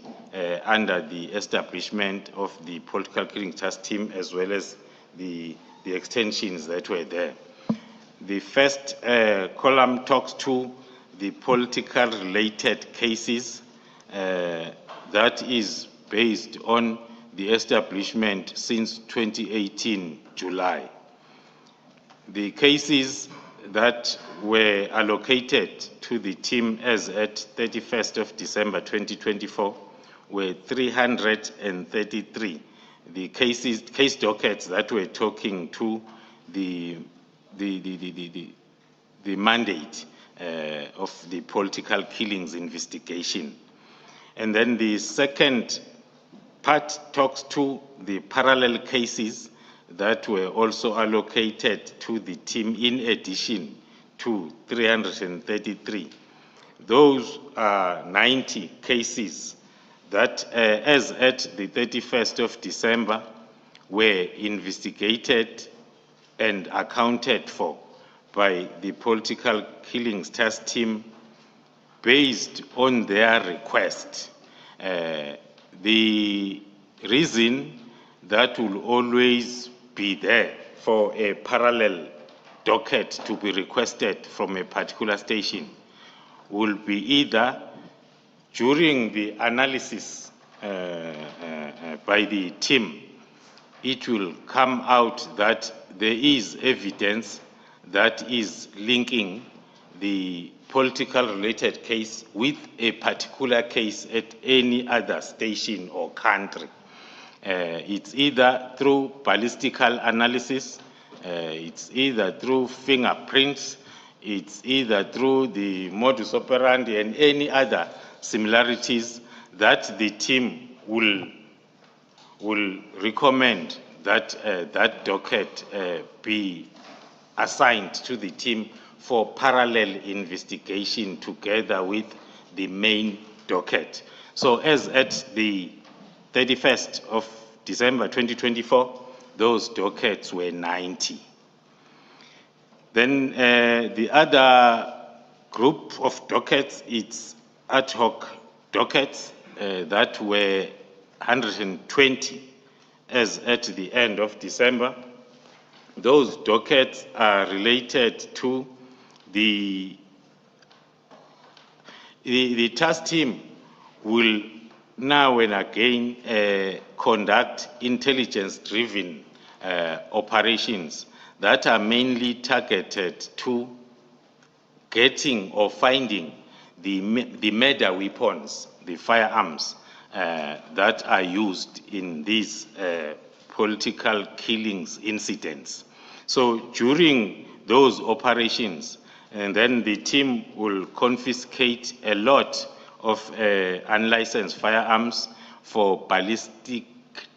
under the establishment of the political killing task team, as well as the extensions that were there. The first column talks to the political related cases that is based on the establishment since 2018 July. The cases that were allocated to the team as at 31st of December 2024 were 333. The case dockets that were talking to the mandate of the political killings investigation. And then the second part talks to the parallel cases that were also allocated to the team in addition to 333. Those are 90 cases that, as at the 31st of December, were investigated and accounted for by the political killings task team based on their request. The reason that will always be there for a parallel docket to be requested from a particular station will be either during the analysis by the team, it will come out that there is evidence that is linking the political related case with a particular case at any other station or country. It's either through ballistical analysis, it's either through fingerprints, it's either through the modus operandi and any other similarities that the team will recommend that that docket be assigned to the team for parallel investigation together with the main docket. So as at the 31st of December 2024, those dockets were 90. Then the other group of dockets, it's ad hoc dockets that were 120 as at the end of December. Those dockets are related to the task team will now and again conduct intelligence-driven operations that are mainly targeted to getting or finding the murder weapons, the firearms that are used in these political killings incidents. So during those operations, and then the team will confiscate a lot of unlicensed firearms for ballistic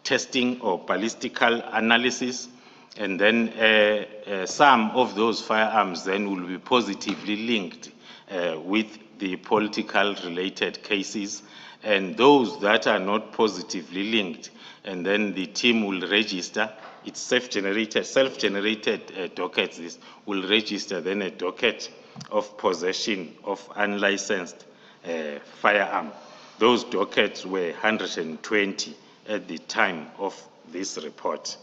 testing or ballistical analysis, and then some of those firearms then will be positively linked with the political related cases, and those that are not positively linked, and then the team will register. It's self-generated dockets. This will register then a docket of possession of unlicensed firearm. Those dockets were 120 at the time of this report.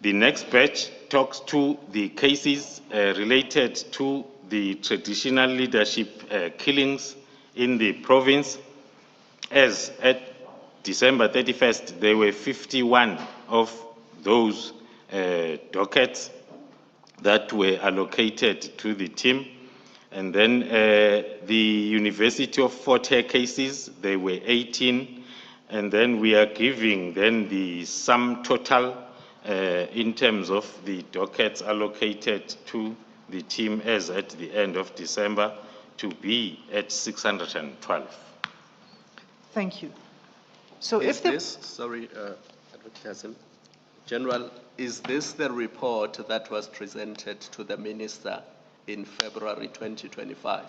The next batch talks to the cases related to the traditional leadership killings in the province. As at December 31st, there were 51 of those dockets that were allocated to the team. And then the University of Fort Hare cases, there were 18. And then we are giving then the sum total in terms of the dockets allocated to the team as at the end of December to be at 612. Thank you. So Is if the... this, sorry, Advocate Hassan, General, is this the report that was presented to the Minister in February 2025?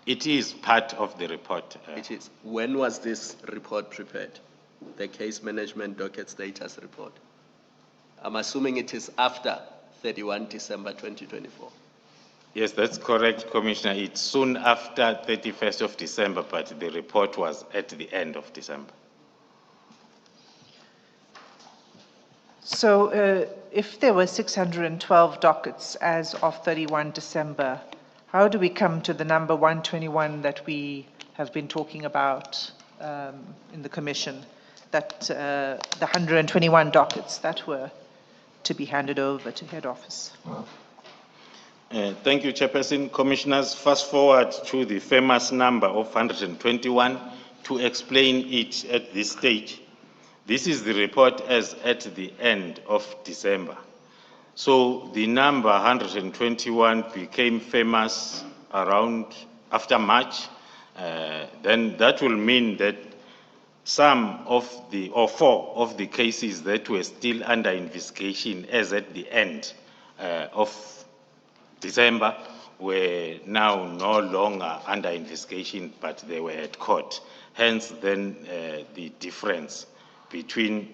It is part of the report. It is. When was this report prepared? The case management docket status report. I'm assuming it is after 31 December 2024. Yes, that's correct, Commissioner. It's soon after 31st of December, but the report was at the end of December. So if there were 612 dockets as of 31 December, how do we come to the number 121 that we have been talking about in the Commission, that the 121 dockets that were to be handed over to head office? Thank you, Chairperson. Commissioners, fast forward to the famous number of 121 to explain it at this stage. This is the report as at the end of December. So the number 121 became famous around after March. Then that will mean that some of the, or 4 of the cases that were still under investigation as at the end of December were now no longer under investigation, but they were at court. Hence, then the difference between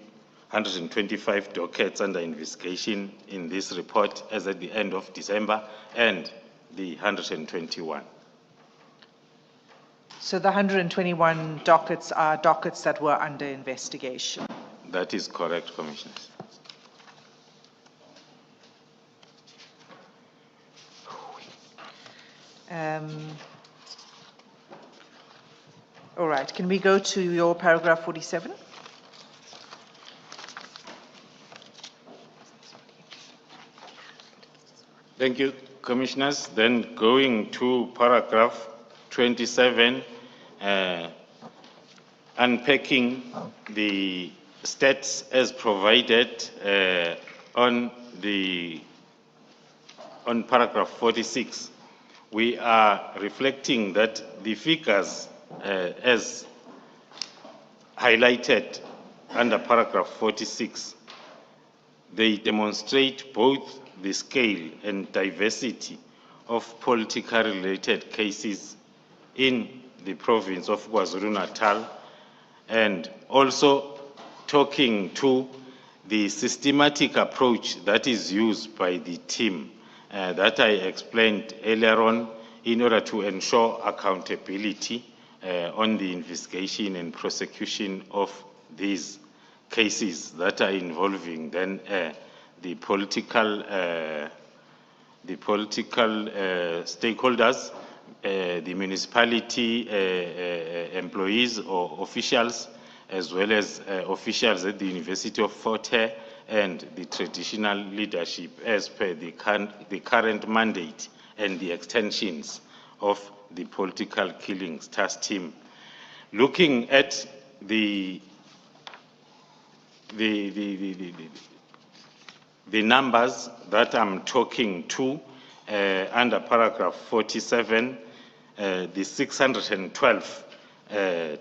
125 dockets under investigation in this report as at the end of December and the 121. So the 121 dockets are dockets that were under investigation? That is correct, Commissioners. All right, can we go to your paragraph 47? Thank you, Commissioners. Then going to paragraph 27, unpacking the stats as provided on paragraph 46. We are reflecting that the figures as highlighted under paragraph 46, they demonstrate both the scale and diversity of politically related cases in the province of KwaZulu-Natal, and also talking to the systematic approach that is used by the team that I explained earlier on in order to ensure accountability on the investigation and prosecution of these cases that are involving then the political stakeholders, the municipality employees or officials, as well as officials at the University of Fort Hare and the traditional leadership as per the current mandate and the extensions of the political killings task team. Looking at the numbers that I'm talking to under paragraph 47, the 612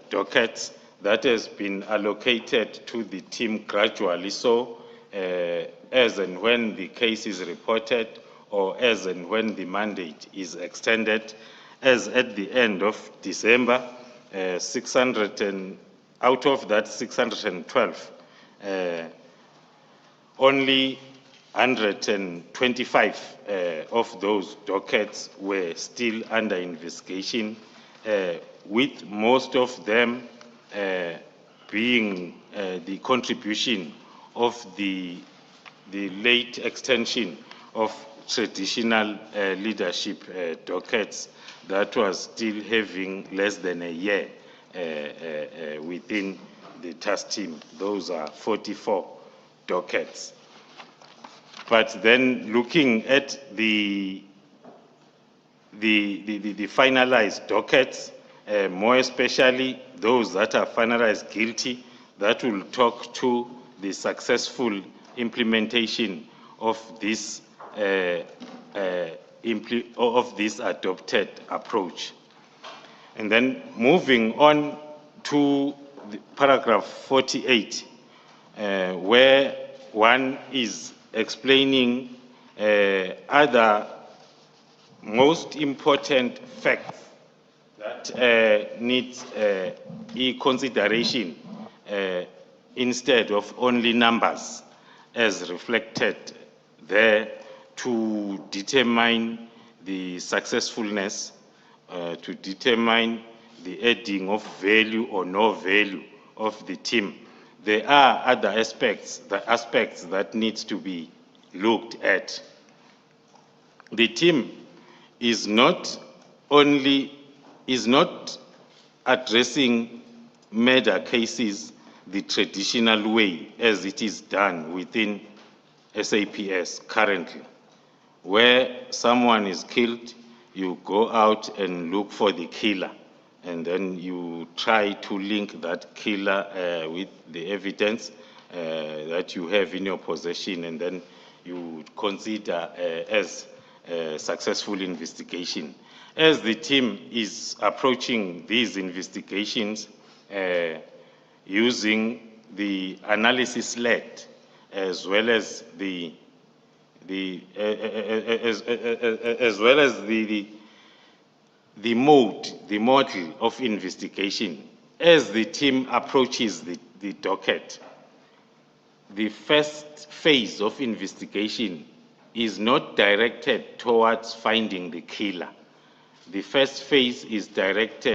dockets that has been allocated to the team gradually, so as and when the case is reported or as and when the mandate is extended, as at the end of December, 600 and out of that 612, only 125 of those dockets were still under investigation, with most of them being the contribution of the late extension of traditional leadership dockets that was still having less than a year within the task team. Those are 44 dockets. But then looking at the finalized dockets, more especially those that are finalized guilty, that will talk to the successful implementation of this adopted approach. And then moving on to the paragraph 48, where one is explaining other most important facts that needs consideration instead of only numbers as reflected there to determine the successfulness, to determine the adding of value or no value of the team. There are other aspects that needs to be looked at. The team is not addressing murder cases the traditional way as it is done within SAPS currently. Where someone is killed, you go out and look for the killer, and then you try to link that killer with the evidence that you have in your possession, and then you consider as a successful investigation. As the team is approaching these investigations using the analysis-led as well as the model of investigation, as the team approaches the docket, the first phase of investigation is not directed towards finding the killer. The first phase is directed